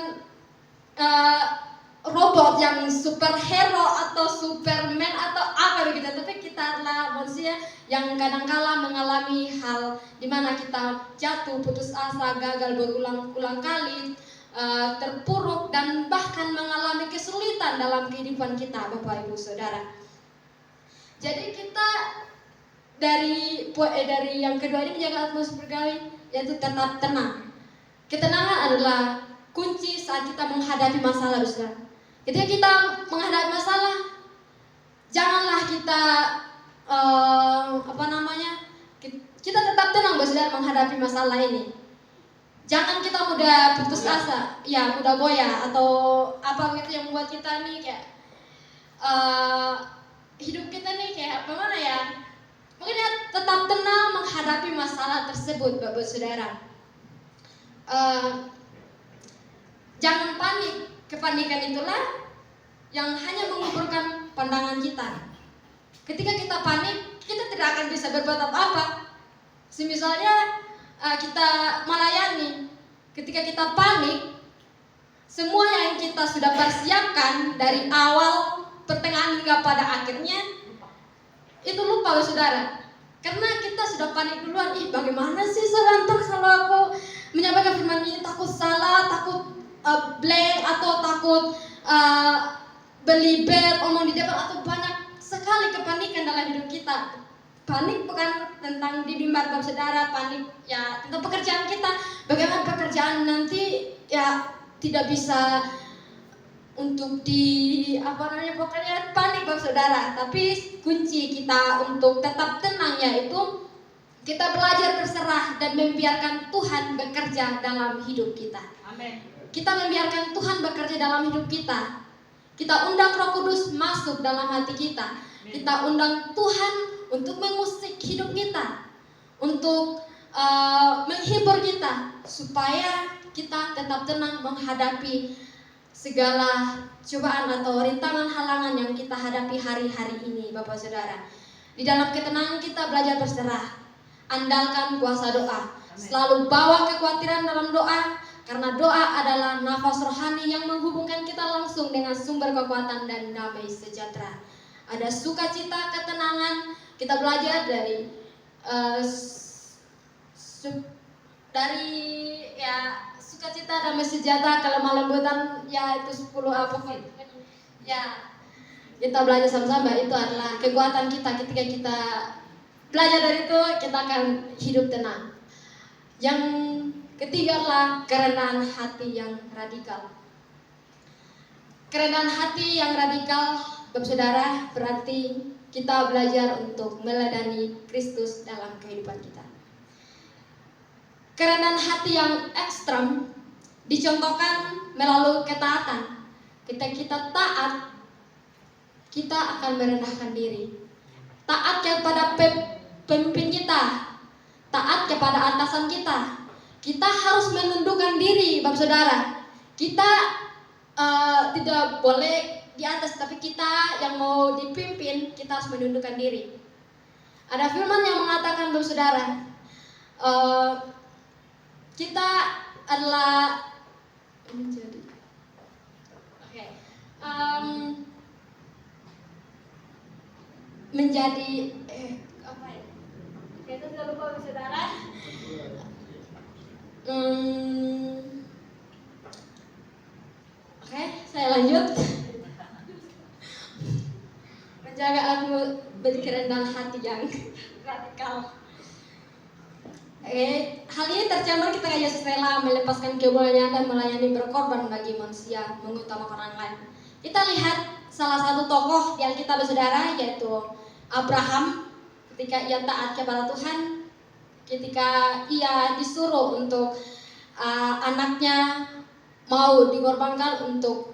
Speaker 2: robot yang superhero atau superman atau apa begitu, tapi kita adalah manusia yang kadang-kala mengalami hal di mana kita jatuh, putus asa, gagal berulang-ulang kali, terpuruk, dan bahkan mengalami kesulitan dalam kehidupan kita, Bapak Ibu Saudara. Jadi kita dari yang kedua ini menjaga atmosfer pergawi, yaitu tetap tenang. Ketenangan adalah kunci saat kita menghadapi masalah, saudara. Ketika kita menghadapi masalah, janganlah kita kita tetap tenang, saudara, menghadapi masalah ini. Jangan kita mudah putus asa, ya mudah goyah atau apa gitu yang membuat kita nih kayak hidup kita nih kayak bagaimana ya? Mungkin ya tetap tenang menghadapi masalah tersebut, Bapak Saudara. Jangan panik. Kepanikan itulah yang hanya menguburkan pandangan kita. Ketika kita panik, kita tidak akan bisa berbuat apa-apa. Misalnya kita melayani, ketika kita panik, semua yang kita sudah persiapkan dari awal, pertengahan hingga pada akhirnya, itu lupa, saudara. Karena kita sudah panik duluan. Bagaimana sih sebentar kalau aku menyampaikan firman ini, takut salah, takut blank, atau takut belibet, omong di depan, atau banyak sekali kepanikan dalam hidup kita. Panik bukan tentang di mimbar, Bapak Saudara, panik ya tentang pekerjaan kita. Bagaimana pekerjaan nanti ya tidak bisa untuk pokoknya panik, Bapak Saudara. Tapi kunci kita untuk tetap tenang yaitu kita belajar berserah dan membiarkan Tuhan bekerja dalam hidup kita. Amin. Kita membiarkan Tuhan bekerja dalam hidup kita. Kita undang Roh Kudus masuk dalam hati kita. Kita undang Tuhan untuk mengusik hidup kita, untuk menghibur kita, supaya kita tetap tenang menghadapi segala cobaan atau rintangan halangan yang kita hadapi hari-hari ini, Bapak Saudara. Di dalam ketenangan kita belajar berserah, andalkan kuasa doa, selalu bawa kekhawatiran dalam doa. Karena doa adalah nafas rohani yang menghubungkan kita langsung dengan sumber kekuatan dan damai sejahtera. Ada sukacita, ketenangan. Kita belajar dari sukacita, damai sejahtera, kelemah lembutan, ya itu 10 apa ya. Kita belajar sama-sama, itu adalah kekuatan kita. Ketika kita belajar dari itu, kita akan hidup tenang. Yang ketiga adalah kerendahan hati yang radikal. Kerendahan hati yang radikal, Bapak Saudara, berarti kita belajar untuk meladani Kristus dalam kehidupan kita. Kerendahan hati yang ekstrem dicontohkan melalui ketaatan. Ketika kita taat, kita akan merendahkan diri. Taat kepada pemimpin kita, taat kepada atasan kita. Kita harus menundukkan diri, Bapak Saudara. Kita tidak boleh di atas, tapi kita yang mau dipimpin, kita harus menundukkan diri. Ada firman yang mengatakan, Bapak Saudara, kita adalah menjadi Oke, itu sudah lupa Bapak Saudara. Oke, saya lanjut. Menjaga aku berkerendahan hati yang radikal. Hal ini tercermin ketika Yesus rela melepaskan kebolehnya dan melayani berkorban bagi manusia, mengutamakan orang lain. Kita lihat salah satu tokoh di Alkitab Saudara, yaitu Abraham. Ketika ia taat kepada Tuhan, ketika ia disuruh untuk anaknya mau dikorbankan untuk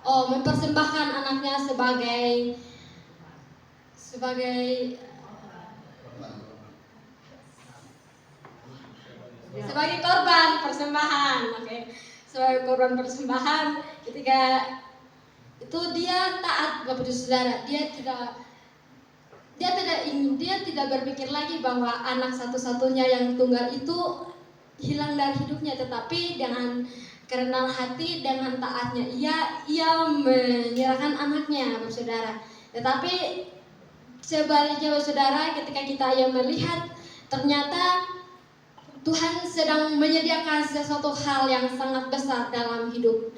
Speaker 2: mempersembahkan anaknya sebagai korban persembahan. Sebagai korban persembahan, ketika itu dia taat Bapak Saudara. Dia tidak berpikir lagi bahwa anak satu-satunya yang tunggal itu hilang dari hidupnya, tetapi dengan kerendahan hati, dengan taatnya ia menyerahkan anaknya Bapak Saudara. Tetapi sebaliknya Bapak Saudara, ketika kita melihat ternyata Tuhan sedang menyediakan sesuatu hal yang sangat besar dalam hidup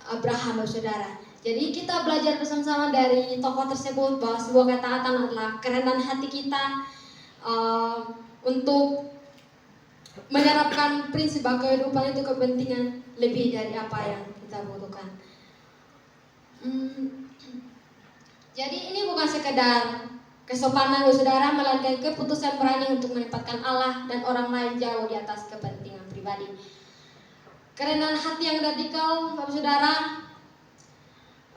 Speaker 2: Abraham Bapak Saudara. Jadi kita belajar bersama-sama dari tokoh tersebut bahwa sebuah ketaatan adalah kerendahan hati kita untuk menerapkan prinsip bahwa kehidupan itu kepentingan lebih dari apa yang kita butuhkan. Jadi ini bukan sekedar kesopanan Saudara, melainkan keputusan berani untuk menempatkan Allah dan orang lain jauh di atas kepentingan pribadi. Kerendahan hati yang radikal Bapak Saudara,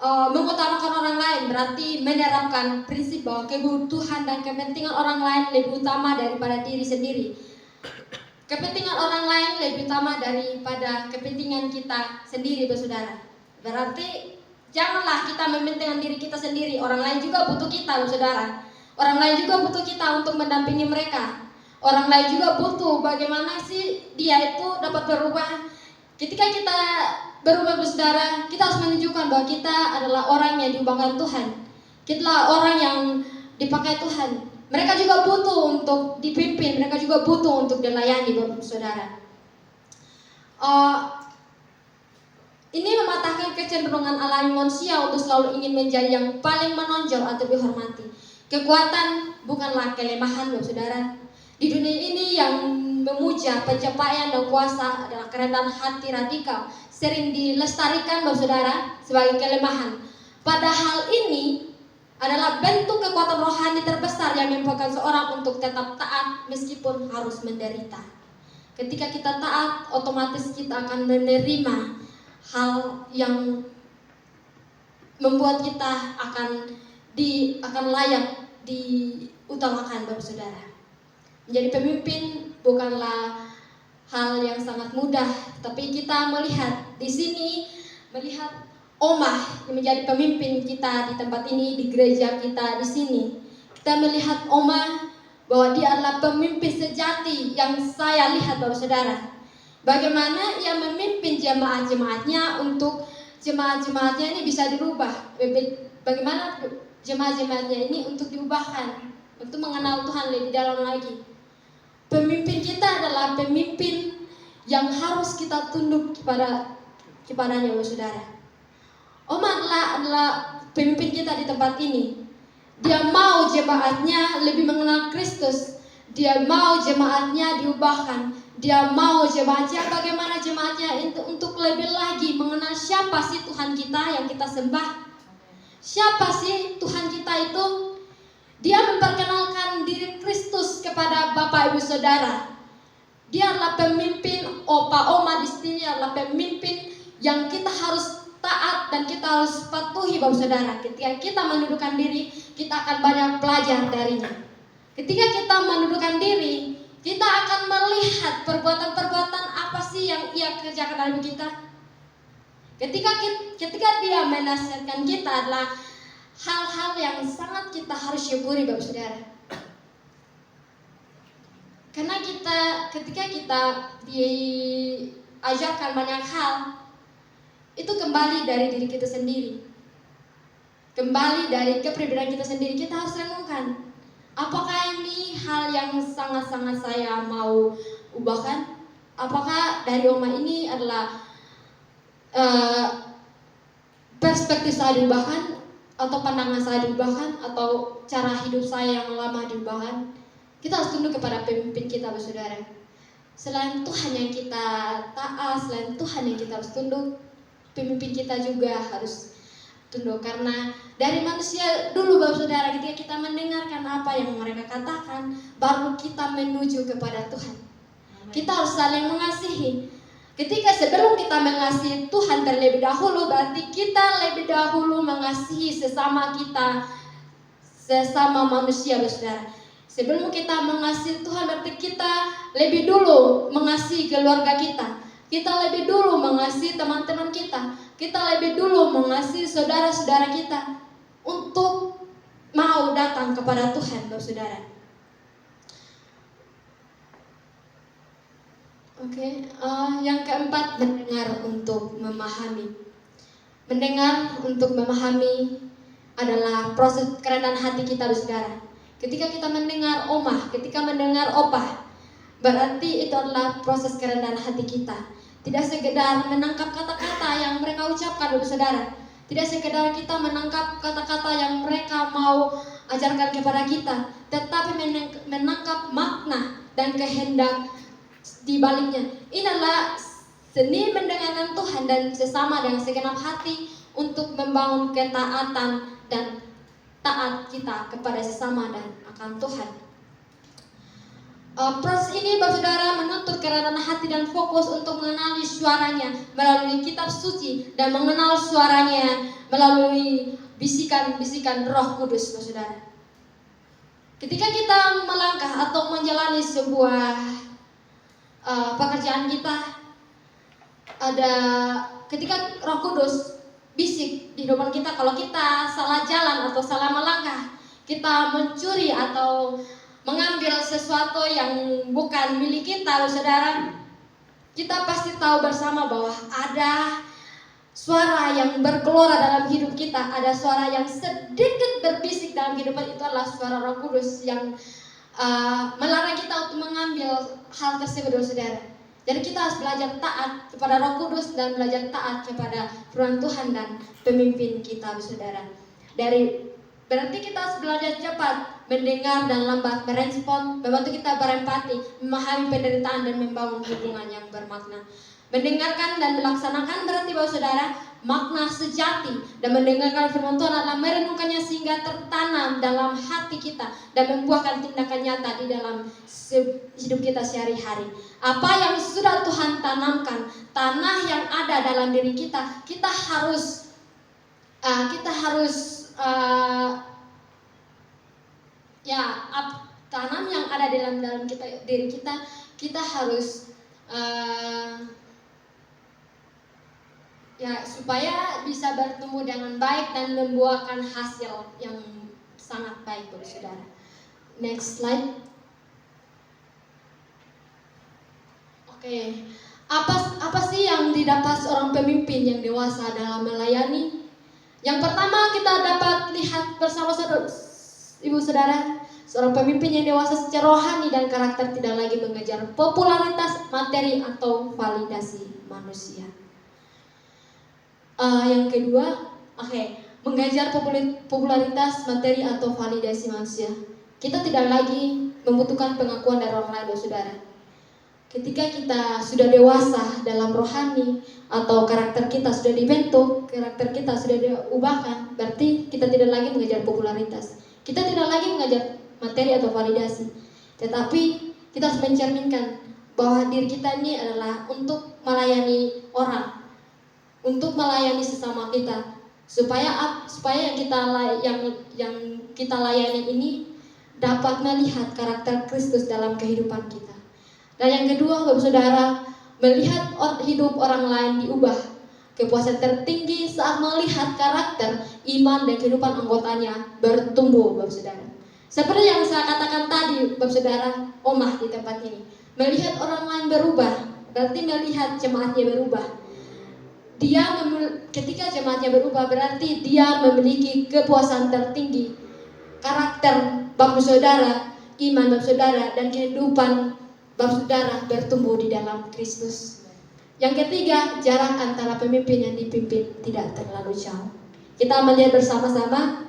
Speaker 2: mengutamakan orang lain berarti menerapkan prinsip bahwa kebutuhan dan kepentingan orang lain lebih utama daripada diri sendiri. Kepentingan orang lain lebih utama daripada kepentingan kita sendiri Bapak Saudara. Berarti janganlah kita mementingkan diri kita sendiri. Orang lain juga butuh kita Bapak Saudara. Orang lain juga butuh kita untuk mendampingi mereka. Orang lain juga butuh bagaimana sih dia itu dapat berubah. Ketika kita berubah Bapak Saudara, kita harus menunjukkan bahwa kita adalah orang yang diubahkan Tuhan. Kita adalah orang yang dipakai Tuhan. Mereka juga butuh untuk dipimpin, mereka juga butuh untuk dilayani Bapak Saudara. Ini mematahkan kecenderungan alami manusia untuk selalu ingin menjadi yang paling menonjol atau dihormati. Kekuatan bukanlah kelemahan Bapak Saudara. Di dunia ini yang memuja pencapaian dan kuasa adalah kerendahan hati radikal, sering dilestarikan Bapak Saudara sebagai kelemahan. Padahal ini adalah bentuk kekuatan rohani terbesar yang memampukan seorang untuk tetap taat meskipun harus menderita. Ketika kita taat, otomatis kita akan menerima hal yang membuat kita akan layak diutamakan Bapak Saudara. Menjadi pemimpin bukanlah hal yang sangat mudah, tapi kita melihat di sini, melihat Omah yang menjadi pemimpin kita di tempat ini, di gereja kita di sini. Kita melihat Omah bahwa dia adalah pemimpin sejati yang saya lihat Bapak Saudara. Bagaimana ia memimpin jemaat-jemaatnya untuk jemaat-jemaatnya ini bisa dirubah. Bagaimana jemaat-jemaatnya ini untuk diubahkan, untuk mengenal Tuhan lebih dalam lagi. Pemimpin kita adalah pemimpin yang harus kita tunduk kepadanya Bapak Saudara. Omah adalah pemimpin kita di tempat ini. Dia mau jemaatnya lebih mengenal Kristus. Dia mau jemaatnya diubahkan. Dia mau jemaatnya bagaimana jemaatnya untuk lebih lagi mengenal siapa sih Tuhan kita yang kita sembah. Siapa sih Tuhan kita itu? Dia memperkenalkan diri Kristus kepada Bapak Ibu Saudara. Dia adalah pemimpin, Omah di sini adalah pemimpin yang kita harus taat dan kita harus patuhi Bapak Saudara. Ketika kita menundukkan diri, kita akan banyak belajar darinya. Ketika kita menundukkan diri, kita akan melihat perbuatan-perbuatan apa sih yang ia kerjakan dalam hidup kita. Ketika dia menasihatkan kita adalah hal-hal yang sangat kita harus syukuri Bapak Saudara. Karena ketika kita diajarkan banyak hal, itu kembali dari diri kita sendiri. kembali dari kepribadian kita sendiri, kita harus renungkan, apakah ini hal yang sangat-sangat saya mau ubahkan? Apakah dari Oma ini adalah perspektif saya diubahkan, atau pandangan saya diubahkan, atau cara hidup saya yang lama diubahkan? Kita harus tunduk kepada pemimpin kita, saudara. Selain Tuhan yang kita taat, selain Tuhan yang kita harus tunduk, pemimpin kita juga harus tunduk. Karena dari manusia dulu, saudara, ketika kita mendengarkan apa yang mereka katakan, baru kita menuju kepada Tuhan. Kita harus saling mengasihi. Ketika sebelum kita mengasihi Tuhan terlebih dahulu, berarti kita lebih dahulu mengasihi sesama kita, sesama manusia, saudara. Sebelum kita mengasihi Tuhan, berarti kita lebih dulu mengasihi keluarga kita. Kita lebih dulu mengasihi teman-teman kita. Kita lebih dulu mengasihi saudara-saudara kita untuk mau datang kepada Tuhan, saudara. Oke, yang keempat, mendengar untuk memahami. Mendengar untuk memahami adalah proses kerendahan hati kita, saudara. Ketika kita mendengar omah, ketika mendengar opah, berarti itu adalah proses kerendahan hati kita. Tidak sekedar menangkap kata-kata yang mereka ucapkan, saudara. Tidak sekedar kita menangkap kata-kata yang mereka mau ajarkan kepada kita, tetapi menangkap makna dan kehendak di baliknya. Ini adalah seni mendengarkan Tuhan dan sesama dengan segenap hati untuk membangun ketaatan dan taat kita kepada sesama dan akan Tuhan. Proses ini, saudara, menuntut kerendahan hati dan fokus untuk mengenali suaranya melalui kitab suci dan mengenal suaranya melalui bisikan-bisikan Roh Kudus, saudara. Ketika kita melangkah atau menjalani sebuah pekerjaan kita, ada ketika Roh Kudus bisik di depan kita, kalau kita salah jalan atau salah melangkah, kita mencuri atau mengambil sesuatu yang bukan milik kita, saudara, kita pasti tahu bersama bahwa ada suara yang bergelora dalam hidup kita, ada suara yang sedikit berbisik dalam kehidupan. Itu adalah suara Roh Kudus yang melarang kita untuk mengambil hal tersebut, saudara. Jadi kita harus belajar taat kepada Roh Kudus dan belajar taat kepada firman Tuhan dan pemimpin kita, saudara. Berarti kita harus belajar cepat mendengar dan lambat merespon, membantu kita berempati, memahami penderitaan dan membangun hubungan yang bermakna. Mendengarkan dan melaksanakan berarti, saudara, makna sejati dan mendengarkan firman Tuhan adalah merenungkannya sehingga tertanam dalam hati kita dan membuahkan tindakan nyata di dalam hidup kita sehari-hari. Apa yang sudah Tuhan tanamkan, tanah yang ada dalam diri kita, kita harus tanam yang ada dalam diri kita, kita harus supaya bisa bertumbuh dengan baik dan membuahkan hasil yang sangat baik, saudara. Next slide. Oke, apa sih yang didapat seorang pemimpin yang dewasa dalam melayani? Yang pertama, kita dapat lihat bersama ibu saudara, seorang pemimpin yang dewasa secara rohani dan karakter tidak lagi mengejar popularitas, materi, atau validasi manusia. Yang kedua, mengejar popularitas, materi, atau validasi manusia. Kita tidak lagi membutuhkan pengakuan dari orang lain, saudara. Ketika kita sudah dewasa dalam rohani atau karakter kita sudah dibentuk, karakter kita sudah diubahkan, berarti kita tidak lagi mengejar popularitas. Kita tidak lagi mengejar materi atau validasi. Tetapi kita harus mencerminkan bahwa diri kita ini adalah untuk melayani orang, untuk melayani sesama kita, supaya yang kita layani ini dapat melihat karakter Kristus dalam kehidupan kita. Dan yang kedua, Bapak Saudara, melihat hidup orang lain diubah. Kepuasan tertinggi saat melihat karakter, iman, dan kehidupan anggotanya bertumbuh, Bapak Saudara. Seperti yang saya katakan tadi, Bapak Saudara, omah di tempat ini. Melihat orang lain berubah, berarti melihat jemaatnya berubah. ketika jemaatnya berubah berarti dia memiliki kepuasan tertinggi, karakter Bapak Saudara, iman Bapak Saudara, dan kehidupan Bapak Saudara bertumbuh di dalam Kristus. Yang ketiga, jarak antara pemimpin yang dipimpin tidak terlalu jauh. Kita melihat bersama-sama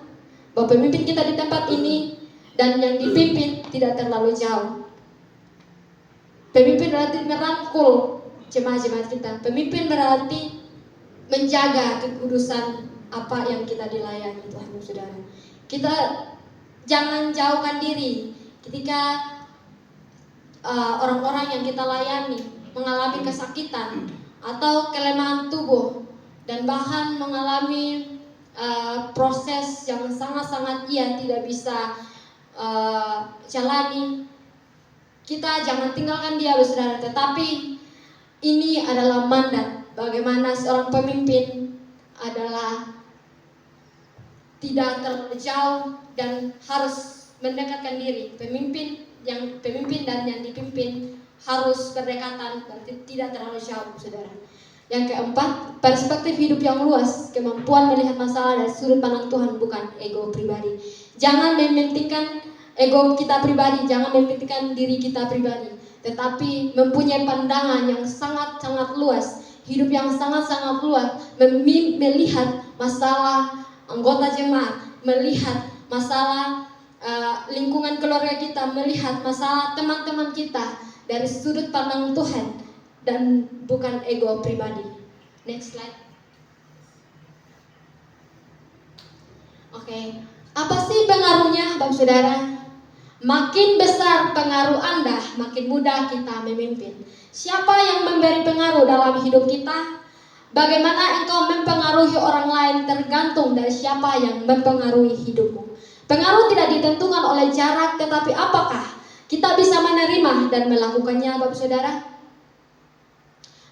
Speaker 2: bahwa pemimpin kita di tempat ini dan yang dipimpin tidak terlalu jauh. Pemimpin berarti merangkul jemaat-jemaat kita. Pemimpin berarti menjaga kekudusan apa yang kita dilayani, Tuhan Saudara. Kita jangan jauhkan diri ketika orang-orang yang kita layani mengalami kesakitan atau kelemahan tubuh dan bahkan mengalami proses yang sangat-sangat ia tidak bisa jalani. Kita jangan tinggalkan dia, saudara. Tetapi ini adalah mandat bagaimana seorang pemimpin adalah tidak terlalu jauh dan harus mendekatkan diri. Pemimpin dan yang dipimpin harus berdekatan, berarti tidak terlalu jauh, saudara. Yang keempat, perspektif hidup yang luas, kemampuan melihat masalah dari sudut pandang Tuhan, bukan ego pribadi. Jangan mementingkan ego kita pribadi, jangan mementingkan diri kita pribadi, tetapi mempunyai pandangan yang sangat-sangat luas, hidup yang sangat-sangat luas, melihat masalah anggota jemaat, melihat masalah lingkungan keluarga kita, melihat masalah teman-teman kita dari sudut pandang Tuhan dan bukan ego pribadi. Next slide. Oke, apa sih pengaruhnya, Bapak Saudara? Makin besar pengaruh Anda, makin mudah kita memimpin. Siapa yang memberi pengaruh dalam hidup kita? Bagaimana engkau mempengaruhi orang lain tergantung dari siapa yang mempengaruhi hidupmu. Pengaruh tidak ditentukan oleh jarak, tetapi apakah kita bisa menerima dan melakukannya, Bapak Saudara?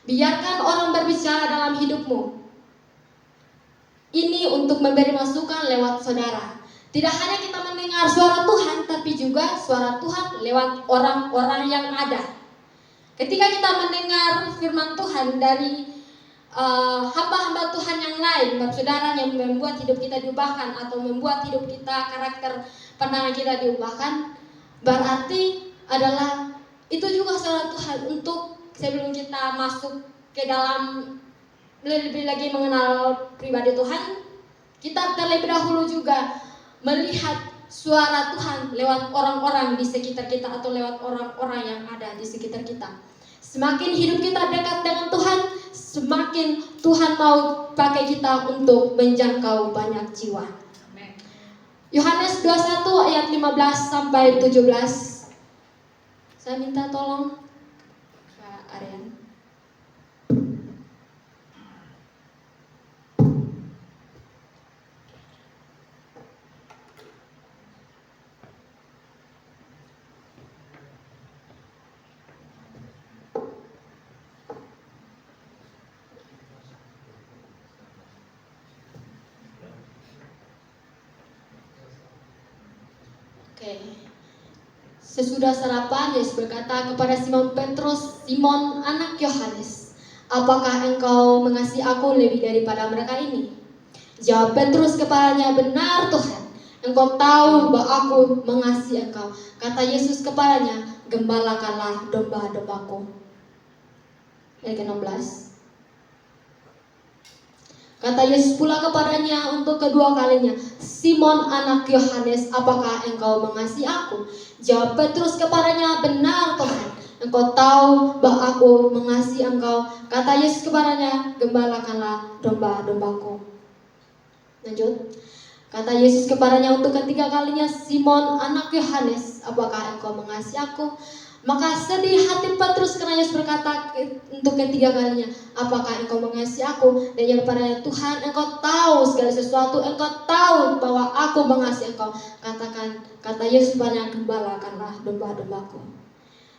Speaker 2: Biarkan orang berbicara dalam hidupmu. Ini untuk memberi masukan lewat saudara. Tidak hanya kita mendengar suara Tuhan, tapi juga suara Tuhan lewat orang-orang yang ada. Ketika kita mendengar firman Tuhan dari hamba-hamba Tuhan yang lain, Bapak Saudara, yang membuat hidup kita diubahkan atau membuat hidup kita, karakter pandangan kita diubahkan, berarti adalah itu juga suara Tuhan untuk sebelum kita masuk ke dalam lebih lagi mengenal pribadi Tuhan, kita terlebih dahulu juga melihat suara Tuhan lewat orang-orang di sekitar kita atau lewat orang-orang yang ada di sekitar kita. Semakin hidup kita dekat dengan Tuhan, semakin Tuhan mau pakai kita untuk menjangkau banyak jiwa. Yohanes 21 ayat 15 sampai 17. Saya minta tolong Kak Aryan. Oke. Sesudah sarapan, Yesus berkata kepada Simon Petrus, "Simon, anak Yohanes, apakah engkau mengasihi aku lebih daripada mereka ini?" Jawab Petrus kepadanya, "Benar Tuhan, engkau tahu bahwa aku mengasihi engkau." Kata Yesus kepadanya, "Gembalakanlah domba-dombaku." Ayat 16. Kata Yesus pula kepadanya untuk kedua kalinya, "Simon anak Yohanes, apakah engkau mengasihi aku?" Jawab Petrus kepadanya, "Benar Tuhan, engkau tahu bahwa aku mengasihi engkau." Kata Yesus kepadanya, "Gembalakanlah domba-dombaku." Lanjut. Kata Yesus kepadanya untuk ketiga kalinya, "Simon anak Yohanes, apakah engkau mengasihi aku?" Maka sedih hati Petrus karena Yesus berkata untuk ketiga kalinya, "Apakah engkau mengasihi aku?" Dan yang kepadanya, "Tuhan, engkau tahu segala sesuatu, engkau tahu bahwa aku mengasihi engkau." Kata Yesus kepadanya, "Gembalakanlah domba-dombaku."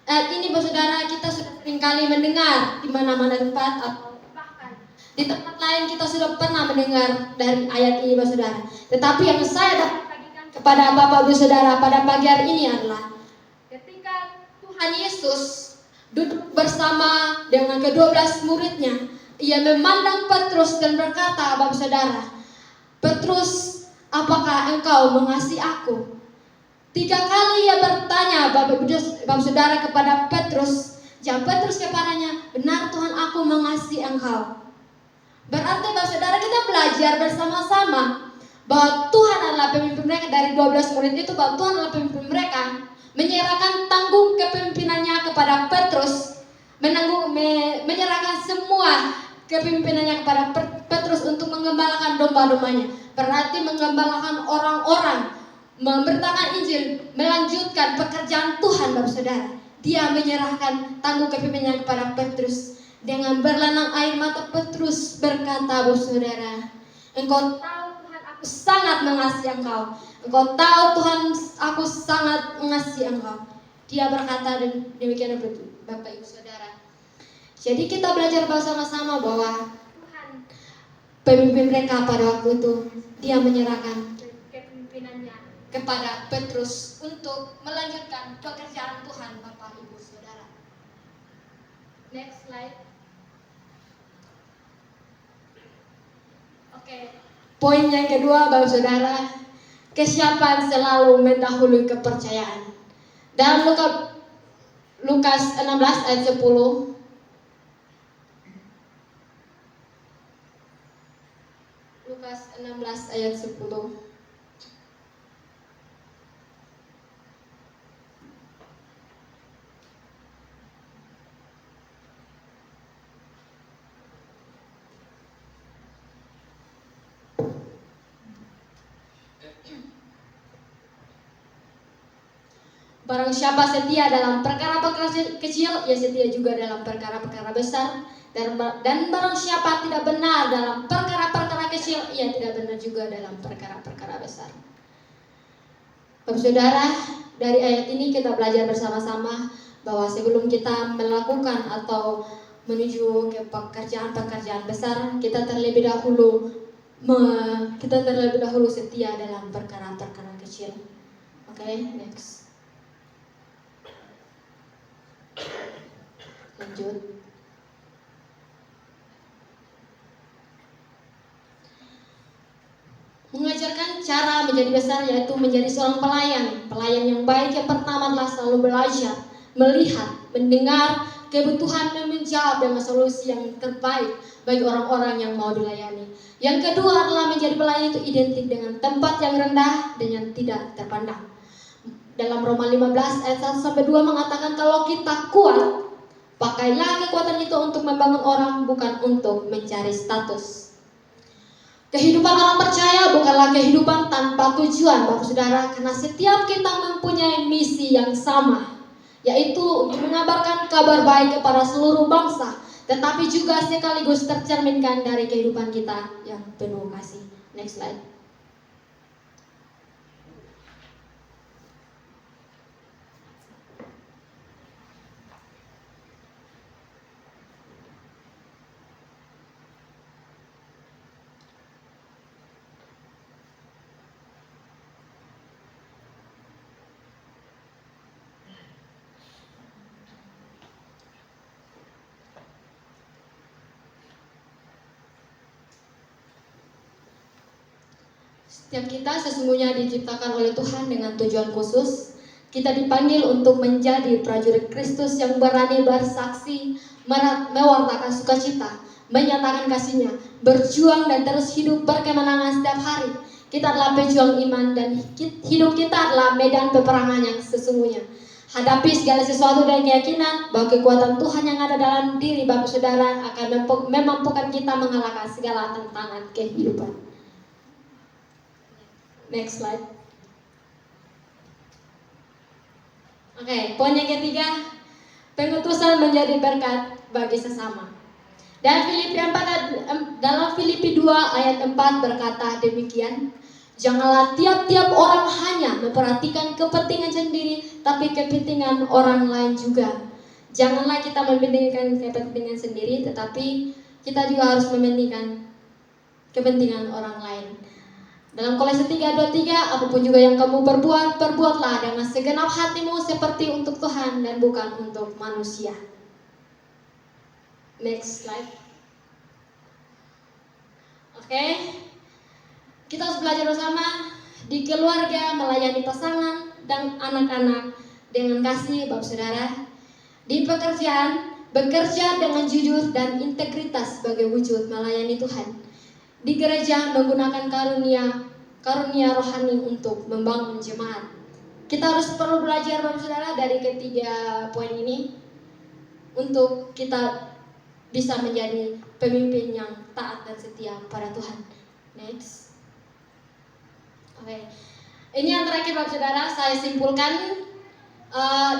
Speaker 2: Ini saudara, kita sudah seringkali mendengar di mana-mana tempat atau bahkan di tempat lain kita sudah pernah mendengar dari ayat ini, saudara. Tetapi yang saya dapat bagikan kepada Bapak Ibu Saudara pada pagi hari ini adalah ketika Tuhan Yesus duduk bersama dengan ke-12 muridnya, ia memandang Petrus dan berkata, Bapak Saudara, Petrus, apakah engkau mengasihi aku? 3 kali ia bertanya Bapak Saudara kepada Petrus. Jawab Petrus kepadanya, benar Tuhan, aku mengasihi engkau. Berarti Bapak Saudara, kita belajar bersama-sama bahwa Tuhan adalah pemimpin mereka. Dari 12 murid itu, bahwa Tuhan adalah pemimpin mereka, menyerahkan tanggung kepemimpinannya kepada Petrus, menyerahkan semua kepemimpinannya kepada Petrus untuk mengembalakan domba-dombanya. Berarti mengembalakan orang-orang, memberitakan Injil, melanjutkan pekerjaan Tuhan. Bapak Saudara, dia menyerahkan tanggung kepemimpinannya kepada Petrus. Dengan berlinang air mata Petrus berkata, Bapak Saudara, engkau tahu Tuhan, aku sangat mengasihi engkau. Engkau tahu Tuhan, aku sangat mengasihi engkau. Dia berkata demikian Bapak Ibu Saudara. Jadi kita belajar bersama-sama bahwa Tuhan, pemimpin mereka pada waktu itu, dia menyerahkan kepemimpinannya kepada Petrus untuk melanjutkan pekerjaan Tuhan. Bapak Ibu Saudara, next slide. Oke, poin yang kedua Bapak Saudara, kesiapan selalu mendahului kepercayaan. Dalam Lukas 16 ayat 10, Lukas 16 ayat 10. Barang siapa setia dalam perkara-perkara kecil, ia setia juga dalam perkara-perkara besar. Dan barang siapa tidak benar dalam perkara-perkara kecil, ia tidak benar juga dalam perkara-perkara besar. Bapak Saudara, dari ayat ini kita belajar bersama-sama bahwa sebelum kita melakukan atau menuju ke pekerjaan-pekerjaan besar, kita terlebih dahulu setia dalam perkara-perkara kecil. Oke, next. Lanjut. Mengajarkan cara menjadi besar, yaitu menjadi seorang pelayan. Pelayan yang baik yang pertama adalah selalu belajar, melihat, mendengar kebutuhan dan menjawab dengan solusi yang terbaik bagi orang-orang yang mau dilayani. Yang kedua adalah menjadi pelayan itu identik dengan tempat yang rendah dan yang tidak terpandang. Dalam Roma 15 ayat 1-2 mengatakan, kalau kita kuat, pakailah kekuatan itu untuk membangun orang, bukan untuk mencari status. Kehidupan orang percaya bukanlah kehidupan tanpa tujuan, Bapak Saudara, karena setiap kita mempunyai misi yang sama, yaitu untuk mengabarkan kabar baik kepada seluruh bangsa, tetapi juga sekaligus tercerminkan dari kehidupan kita yang penuh kasih. Next slide. Setiap kita sesungguhnya diciptakan oleh Tuhan dengan tujuan khusus. Kita dipanggil untuk menjadi prajurit Kristus yang berani bersaksi, mewartakan sukacita, menyatakan kasih-Nya, berjuang dan terus hidup berkemenangan setiap hari. Kita adalah pejuang iman dan hidup kita adalah medan peperangan yang sesungguhnya. Hadapi segala sesuatu dengan keyakinan bahwa kekuatan Tuhan yang ada dalam diri Bapak Saudara akan memampukan kita mengalahkan segala tantangan kehidupan. Next slide. Oke, poin yang ketiga, pengutusan menjadi berkat bagi sesama. Dalam Filipi 2 ayat 4 berkata demikian, janganlah tiap-tiap orang hanya memperhatikan kepentingan sendiri, tapi kepentingan orang lain juga. Janganlah kita mementingkan kepentingan sendiri, tetapi kita juga harus mementingkan kepentingan orang lain. Dalam Kolose 3:23, apapun juga yang kamu perbuat, perbuatlah dengan segenap hatimu seperti untuk Tuhan dan bukan untuk manusia. Next slide. Oke, kita harus belajar bersama di keluarga, melayani pasangan dan anak-anak dengan kasih, Bapak Saudara. Di pekerjaan, bekerja dengan jujur dan integritas sebagai wujud melayani Tuhan. Di gereja, menggunakan karunia rohani untuk membangun jemaat. Kita harus perlu belajar, Bapak Saudara, dari ketiga poin ini untuk kita bisa menjadi pemimpin yang taat dan setia pada Tuhan. Next. Oke. Ini yang terakhir, Bapak Saudara, saya simpulkan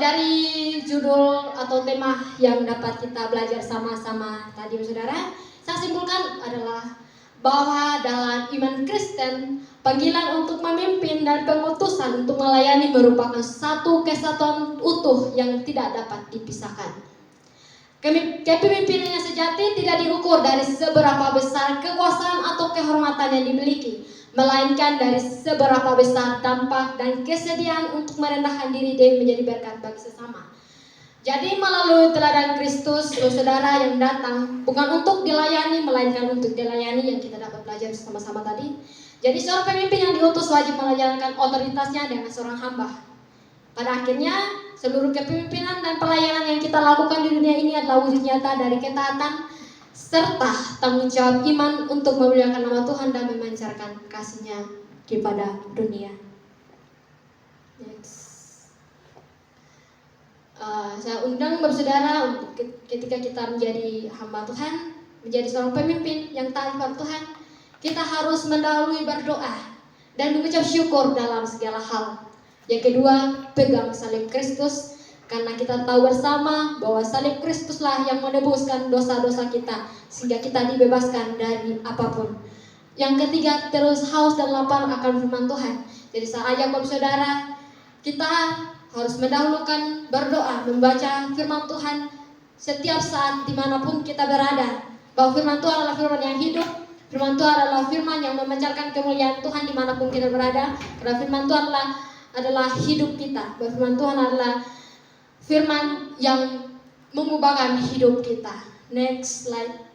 Speaker 2: dari judul atau tema yang dapat kita belajar sama-sama tadi, Bapak Saudara. Saya simpulkan adalah bahwa dalam iman Kristen, panggilan untuk memimpin dan pengutusan untuk melayani merupakan satu kesatuan utuh yang tidak dapat dipisahkan. Kepemimpinan yang sejati tidak diukur dari seberapa besar kekuasaan atau kehormatan yang dimiliki, melainkan dari seberapa besar dampak dan kesediaan untuk merendahkan diri dan menjadi berkat bagi sesama. Jadi melalui teladan Kristus, saudara yang datang bukan untuk dilayani, melainkan untuk dilayani yang kita dapat belajar sama-sama tadi. Jadi seorang pemimpin yang diutus wajib menjalankan otoritasnya dengan seorang hamba. Pada akhirnya, seluruh kepemimpinan dan pelayanan yang kita lakukan di dunia ini adalah wujud nyata dari ketaatan serta tanggung jawab iman untuk memuliakan nama Tuhan dan memancarkan kasih-Nya kepada dunia. Next. Saya undang Bapak Saudara untuk ketika kita menjadi hamba Tuhan, menjadi seorang pemimpin yang taat pada Tuhan, kita harus mendahului berdoa dan mengucap syukur dalam segala hal. Yang kedua, pegang salib Kristus, karena kita tahu bersama bahwa salib Kristuslah yang menebuskan dosa-dosa kita, sehingga kita dibebaskan dari apapun. Yang ketiga, terus haus dan lapar akan firman Tuhan. Jadi saya ajak Bapak Saudara, kita harus mendahulukan berdoa, membaca firman Tuhan setiap saat dimanapun kita berada. Bahwa firman Tuhan adalah firman yang hidup, firman Tuhan adalah firman yang memancarkan kemuliaan Tuhan dimanapun kita berada. Karena firman Tuhan adalah hidup kita. Bahwa firman Tuhan adalah firman yang mengubahkan hidup kita. Next slide.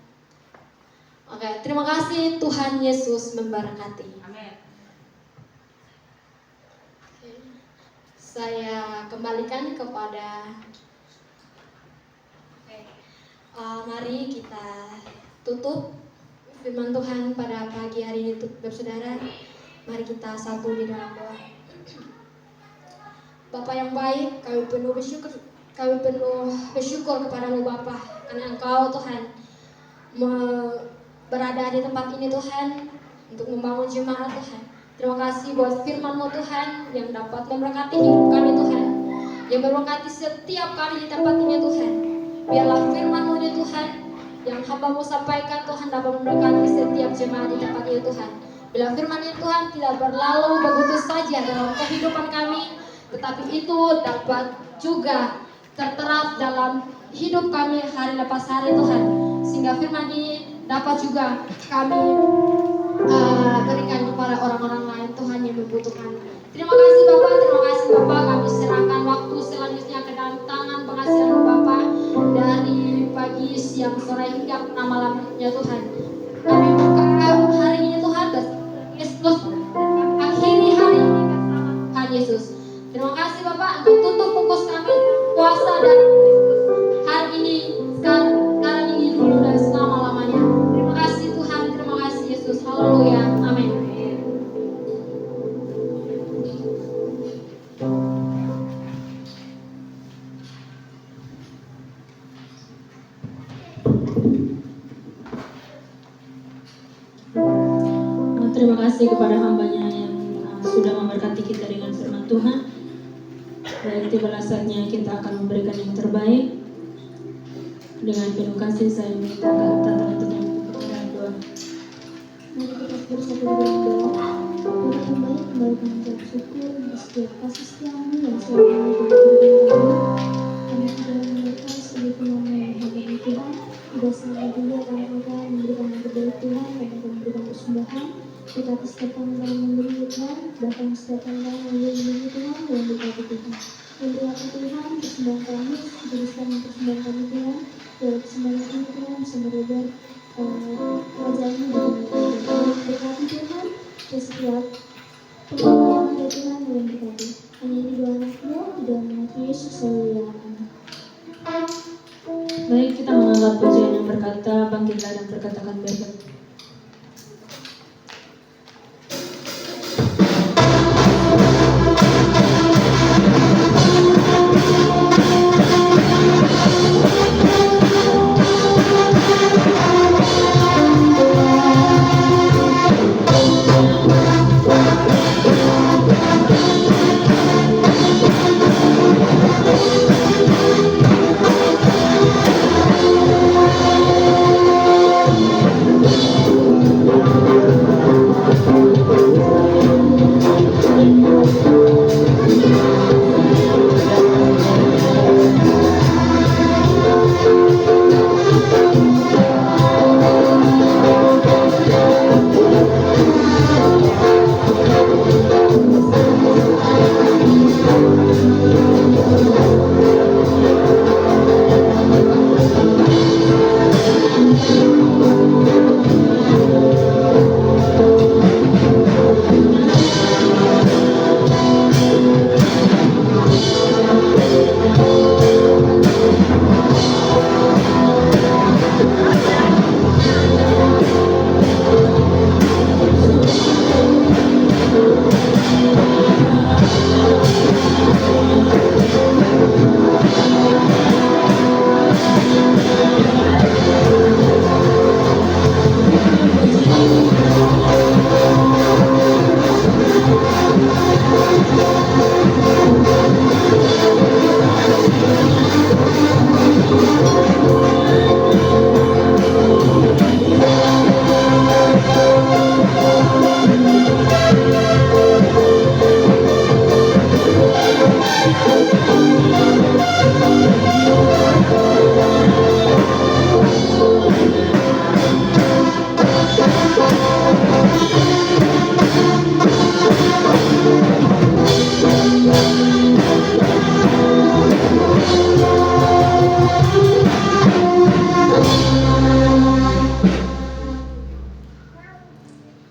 Speaker 2: Oke, terima kasih. Tuhan Yesus memberkati.
Speaker 4: Amin.
Speaker 2: Saya kembalikan kepada mari kita tutup firman Tuhan pada pagi hari ini, Bapak Saudara. Mari kita satu di dalam doa. Bapa yang baik, kami penuh bersyukur kepadamu Bapa, karena Engkau Tuhan berada di tempat ini Tuhan untuk membangun jemaat Tuhan. Terima kasih buat firman-Mu Tuhan yang dapat memberkati hidup kami Tuhan, yang memberkati setiap kami di tempat ini Tuhan. Biarlah firman-Mu ini Tuhan yang hamba-Mu sampaikan Tuhan dapat memberkati setiap jemaat di tempat ini Tuhan. Bila firman ini Tuhan tidak berlalu begitu saja dalam kehidupan kami, tetapi itu dapat juga terterap dalam hidup kami hari lepas hari Tuhan, sehingga firman ini dapat juga kami berikan kepada orang-orang lain Tuhan yang membutuhkan. Terima kasih Bapak, terima kasih Bapak. Kami serahkan waktu selanjutnya ke dalam tangan pengasihan Bapak dari pagi, siang, sore hingga malamnya Tuhan. Kami buka hari ini Tuhan, Yesus akhiri hari ini Tuhan Yesus. Terima kasih Bapak untuk tutup fokus kami puasa dan hari ini sekarang ini dulu dan selama-lamanya. Terima kasih Tuhan, terima kasih Yesus. Haleluya. Amin.
Speaker 1: Terima kasih kepada hambanya yang sudah memberkati kita dengan firman Tuhan. Baik, tibalah saatnya kita akan memberikan yang terbaik. Dengan penuh kasih saya minta Tante untuk yang dalam doa.
Speaker 3: Mari kita bersatu dalam doa. Tuhan yang baik, kembali kami ucap syukur atas setiap kasih setiamu yang selalu diberikan kami. Kami sudah menerima sebagai penolong yang menghadiri Tuhan. Tidak selalu juga kami akan memberikan yang terbaik Tuhan dan akan memberikan persembahan. Tetapi setiap kami dalam memberi Tuhan, bahkan setiap kami dalam memberi Tuhan yang dikasihi Tuhan. Yang berkati Tuhan, persembahan kami, tuliskan persembahan kami Tuhan. Dalam kesempatan ini Tuhan bisa merebut wajahnya dan berkati Tuhan ke setiap pengalaman ya Tuhan yang berkati. Hanya ini doa anakmu di dalam nama Yesus Haleluya. Amin.
Speaker 1: Baik, kita mengangkat pujian yang berkata, bangkitlah dan berkatakan berkat.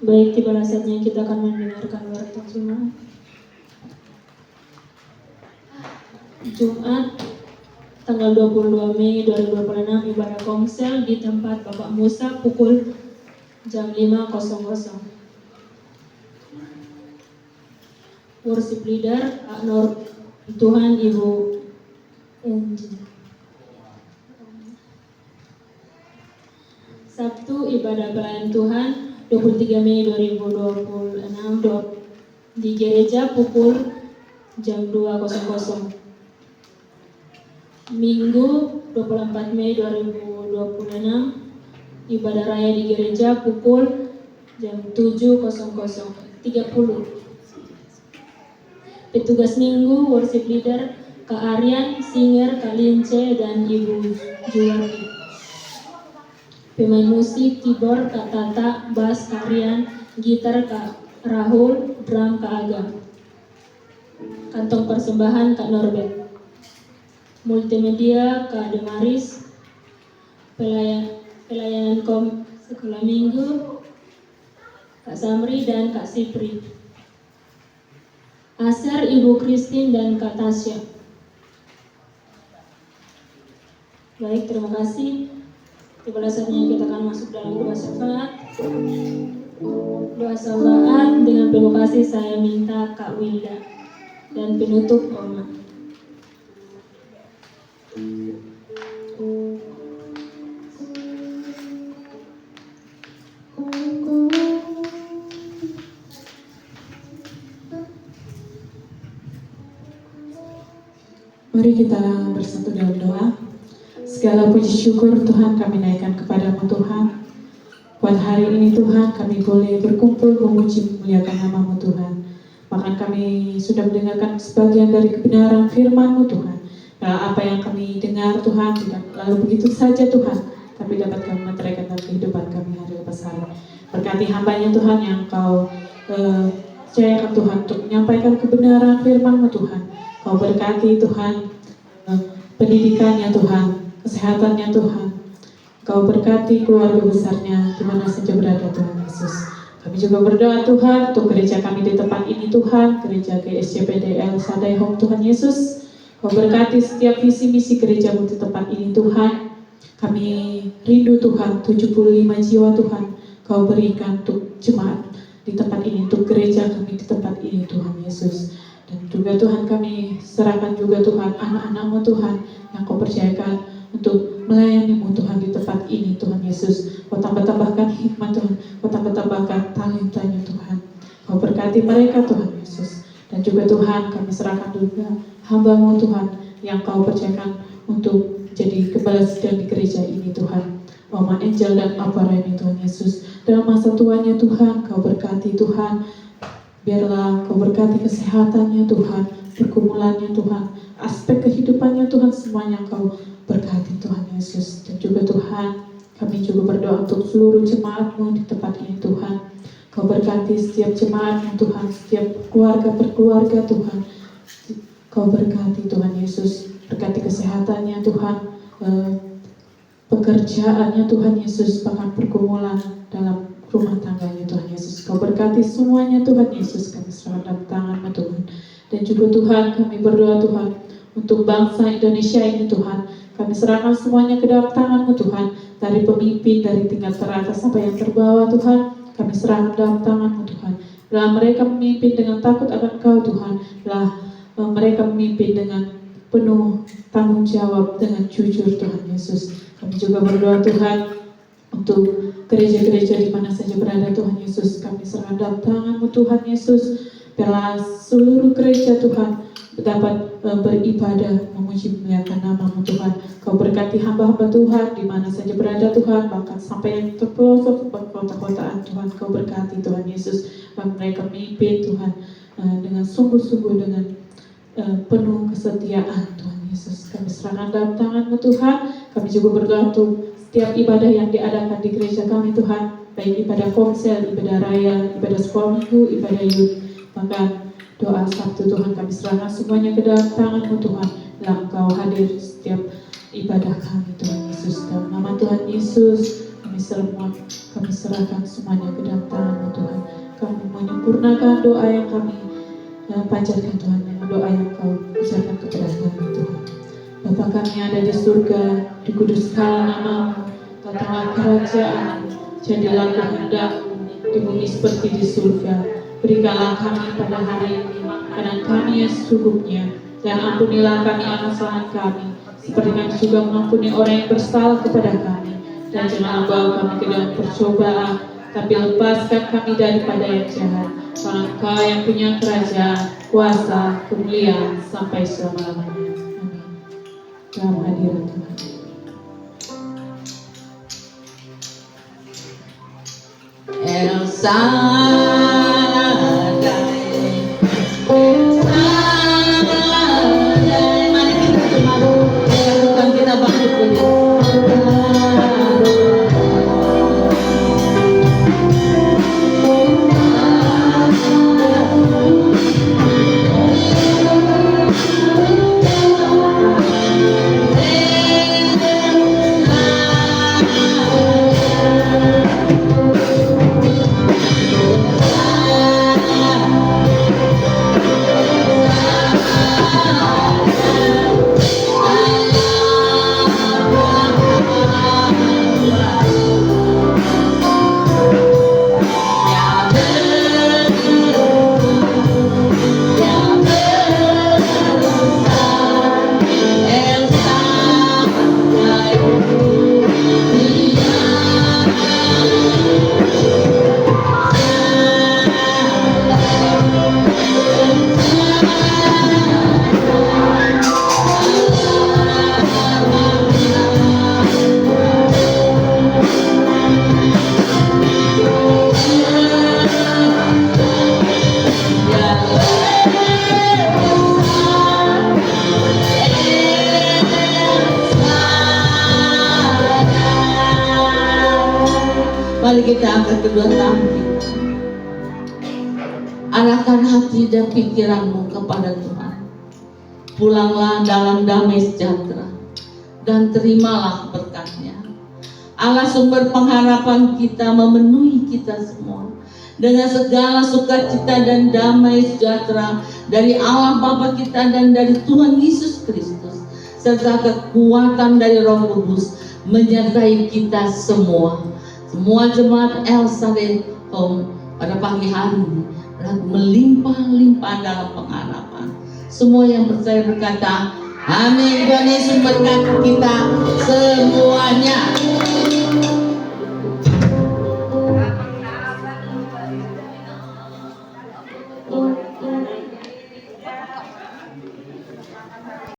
Speaker 1: Baik, tiba saatnya kita akan mendengarkan warta Jumat. Jumat tanggal 22 Mei 2026 ibadah komsel di tempat Bapak Musa pukul jam 5.00. Worship leader Aknor Tuhan Ibu Enji. Sabtu ibadah pelayan Tuhan 23 Mei 2026 di gereja pukul jam 2.00. Minggu 24 Mei 2026 ibadah raya di gereja pukul jam 7.30. Petugas minggu worship leader Kak Aryan, singer Kak Lince dan Ibu Juwarni. Pemain musik keyboard Kak Tata, bass Kak Rian, gitar Kak Rahul, drum Kak Aga. Kantong persembahan Kak Norbert. Multimedia Kak Demaris. Pelayanan sekolah minggu Kak Samri dan Kak Sipri. Aser Ibu Christine dan Kak Tasya. Baik, terima kasih. Tiba saatnya kita akan masuk dalam doa syafaat. Doa syafaat dengan penuh kasih saya minta Kak Wilda dan penutup Oma.
Speaker 4: Mari kita bersatu dalam doa. Segala puji syukur Tuhan kami naikkan kepadamu Tuhan. Buat hari ini Tuhan kami boleh berkumpul memuji memuliakan nama-Mu Tuhan. Bahkan kami sudah mendengarkan sebagian dari kebenaran firman-Mu Tuhan. Nah, apa yang kami dengar Tuhan tidak lalu begitu saja Tuhan, tapi dapat kami meteraikan dalam kehidupan kami hari lepas hari. Berkati hamba-Nya Tuhan yang Kau percayakan Tuhan untuk menyampaikan kebenaran firman-Mu Tuhan. Kau berkati Tuhan pendidikannya Tuhan, kesehatannya Tuhan. Kau berkati keluarga besarnya di mana saja berada Tuhan Yesus. Kami juga berdoa Tuhan untuk gereja kami di tempat ini Tuhan, gereja GSCPDL Sadai Home Tuhan Yesus. Kau berkati setiap visi misi gerejamu di tempat ini Tuhan. Kami rindu Tuhan 75 jiwa Tuhan Kau berikan untuk jemaat di tempat ini, untuk gereja kami di tempat ini Tuhan Yesus. Dan juga Tuhan kami serahkan juga Tuhan anak-anak-Mu Tuhan yang Kau percayakan untuk melayani-Mu Tuhan di tempat ini Tuhan Yesus. Kau tambah-tambahkan hikmat Tuhan, Kau tambah-tambahkan talentanya Tuhan. Kau berkati mereka Tuhan Yesus. Dan juga Tuhan kami serahkan juga hamba-Mu Tuhan yang Kau percayakan untuk jadi kepala sidang di gereja ini Tuhan. Mama Angel dan Papa Reni Tuhan Yesus. Dalam masa tuanya Tuhan, Kau berkati Tuhan. Biarlah Kau berkati kesehatannya Tuhan, pergumulannya Tuhan, aspek kehidupannya Tuhan, semuanya Kau berkati Tuhan Yesus. Dan juga Tuhan, kami juga berdoa untuk seluruh jemaat-Mu di tempat ini Tuhan. Kau berkati setiap jemaat-Mu Tuhan, setiap keluarga per keluarga Tuhan. Kau berkati Tuhan Yesus, berkati kesehatannya Tuhan, pekerjaannya Tuhan Yesus, bahkan pergumulan dalam rumah tangganya Tuhan Yesus. Kau berkati semuanya Tuhan Yesus, kami serahkan dalam tangan-Mu Tuhan. Dan juga Tuhan kami berdoa Tuhan untuk bangsa Indonesia ini Tuhan. Kami serahkan semuanya ke dalam tangan-Mu Tuhan. Dari pemimpin, dari tingkat teratas sampai yang terbawah Tuhan. Kami serahkan dalam tangan-Mu Tuhan. Bila mereka memimpin dengan takut akan Kau Tuhan. Bila mereka memimpin dengan penuh tanggung jawab, dengan jujur Tuhan Yesus. Kami juga berdoa Tuhan untuk gereja-gereja di mana saja berada Tuhan Yesus. Kami serahkan dalam tangan-Mu Tuhan Yesus. Biarlah seluruh gereja Tuhan dapat beribadah, memuji memuliakan nama-Mu Tuhan. Kau berkati hamba-hamba Tuhan di mana saja berada Tuhan, bahkan sampai yang terpelosok kota-kotaan Tuhan. Kau berkati Tuhan Yesus. Dan mereka memimpin Tuhan dengan sungguh-sungguh, dengan penuh kesetiaan Tuhan Yesus. Kami serahkan dalam tangan-Mu Tuhan. Kami juga berdoa untuk setiap ibadah yang diadakan di gereja kami Tuhan, baik ibadah komsel, ibadah raya, ibadah sekolah minggu, ibadah youth, bahkan doa Sabtu Tuhan. Kami serahkan semuanya ke dalam tangan-Mu Tuhan. Dalam Engkau hadir setiap ibadah kami Tuhan Yesus. Dalam nama Tuhan Yesus kami serahkan semuanya ke dalam tangan-Mu Tuhan. Kami menyempurnakan doa yang kami panjatkan Tuhan dengan doa yang Kau ucapkan kepada kami Tuhan. Bapa kami ada di surga, dikuduskanlah nama-Mu, datanglah kerajaan-Mu, jadilah kehendak-Mu di bumi seperti di surga. Berikanlah kami pada hari ini makanan kami yang secukupnya, dan ampunilah kami akan kesalahan kami, seperti kami juga mengampuni orang yang bersalah kepada kami. Dan janganlah bawa kami ke dalam percobaan, tapi lepaskan kami daripada yang jahat. Karena Engkau yang punya kerajaan, kuasa, kemuliaan sampai selama-lamanya. Amin. Dalam hadirat Tuhan.
Speaker 5: Elsa mari kita kemari, bukan kita bangkit dulu. Mari kita angkat kedua tangan kita. Arahkan hati dan pikiranmu kepada Tuhan. Pulanglah dalam damai sejahtera. dan terimalah berkatnya. Allah sumber pengharapan kita memenuhi kita semua dengan segala sukacita dan damai sejahtera dari Allah Bapa kita dan dari Tuhan Yesus Kristus, serta kekuatan dari Roh Kudus menyertai kita semua. Semua jemaat El Shaddai Home pada pagi hari ini melimpah-limpah dalam pengharapan. Semua yang percaya berkata, amin. Tuhan Yesus berkati kita semuanya.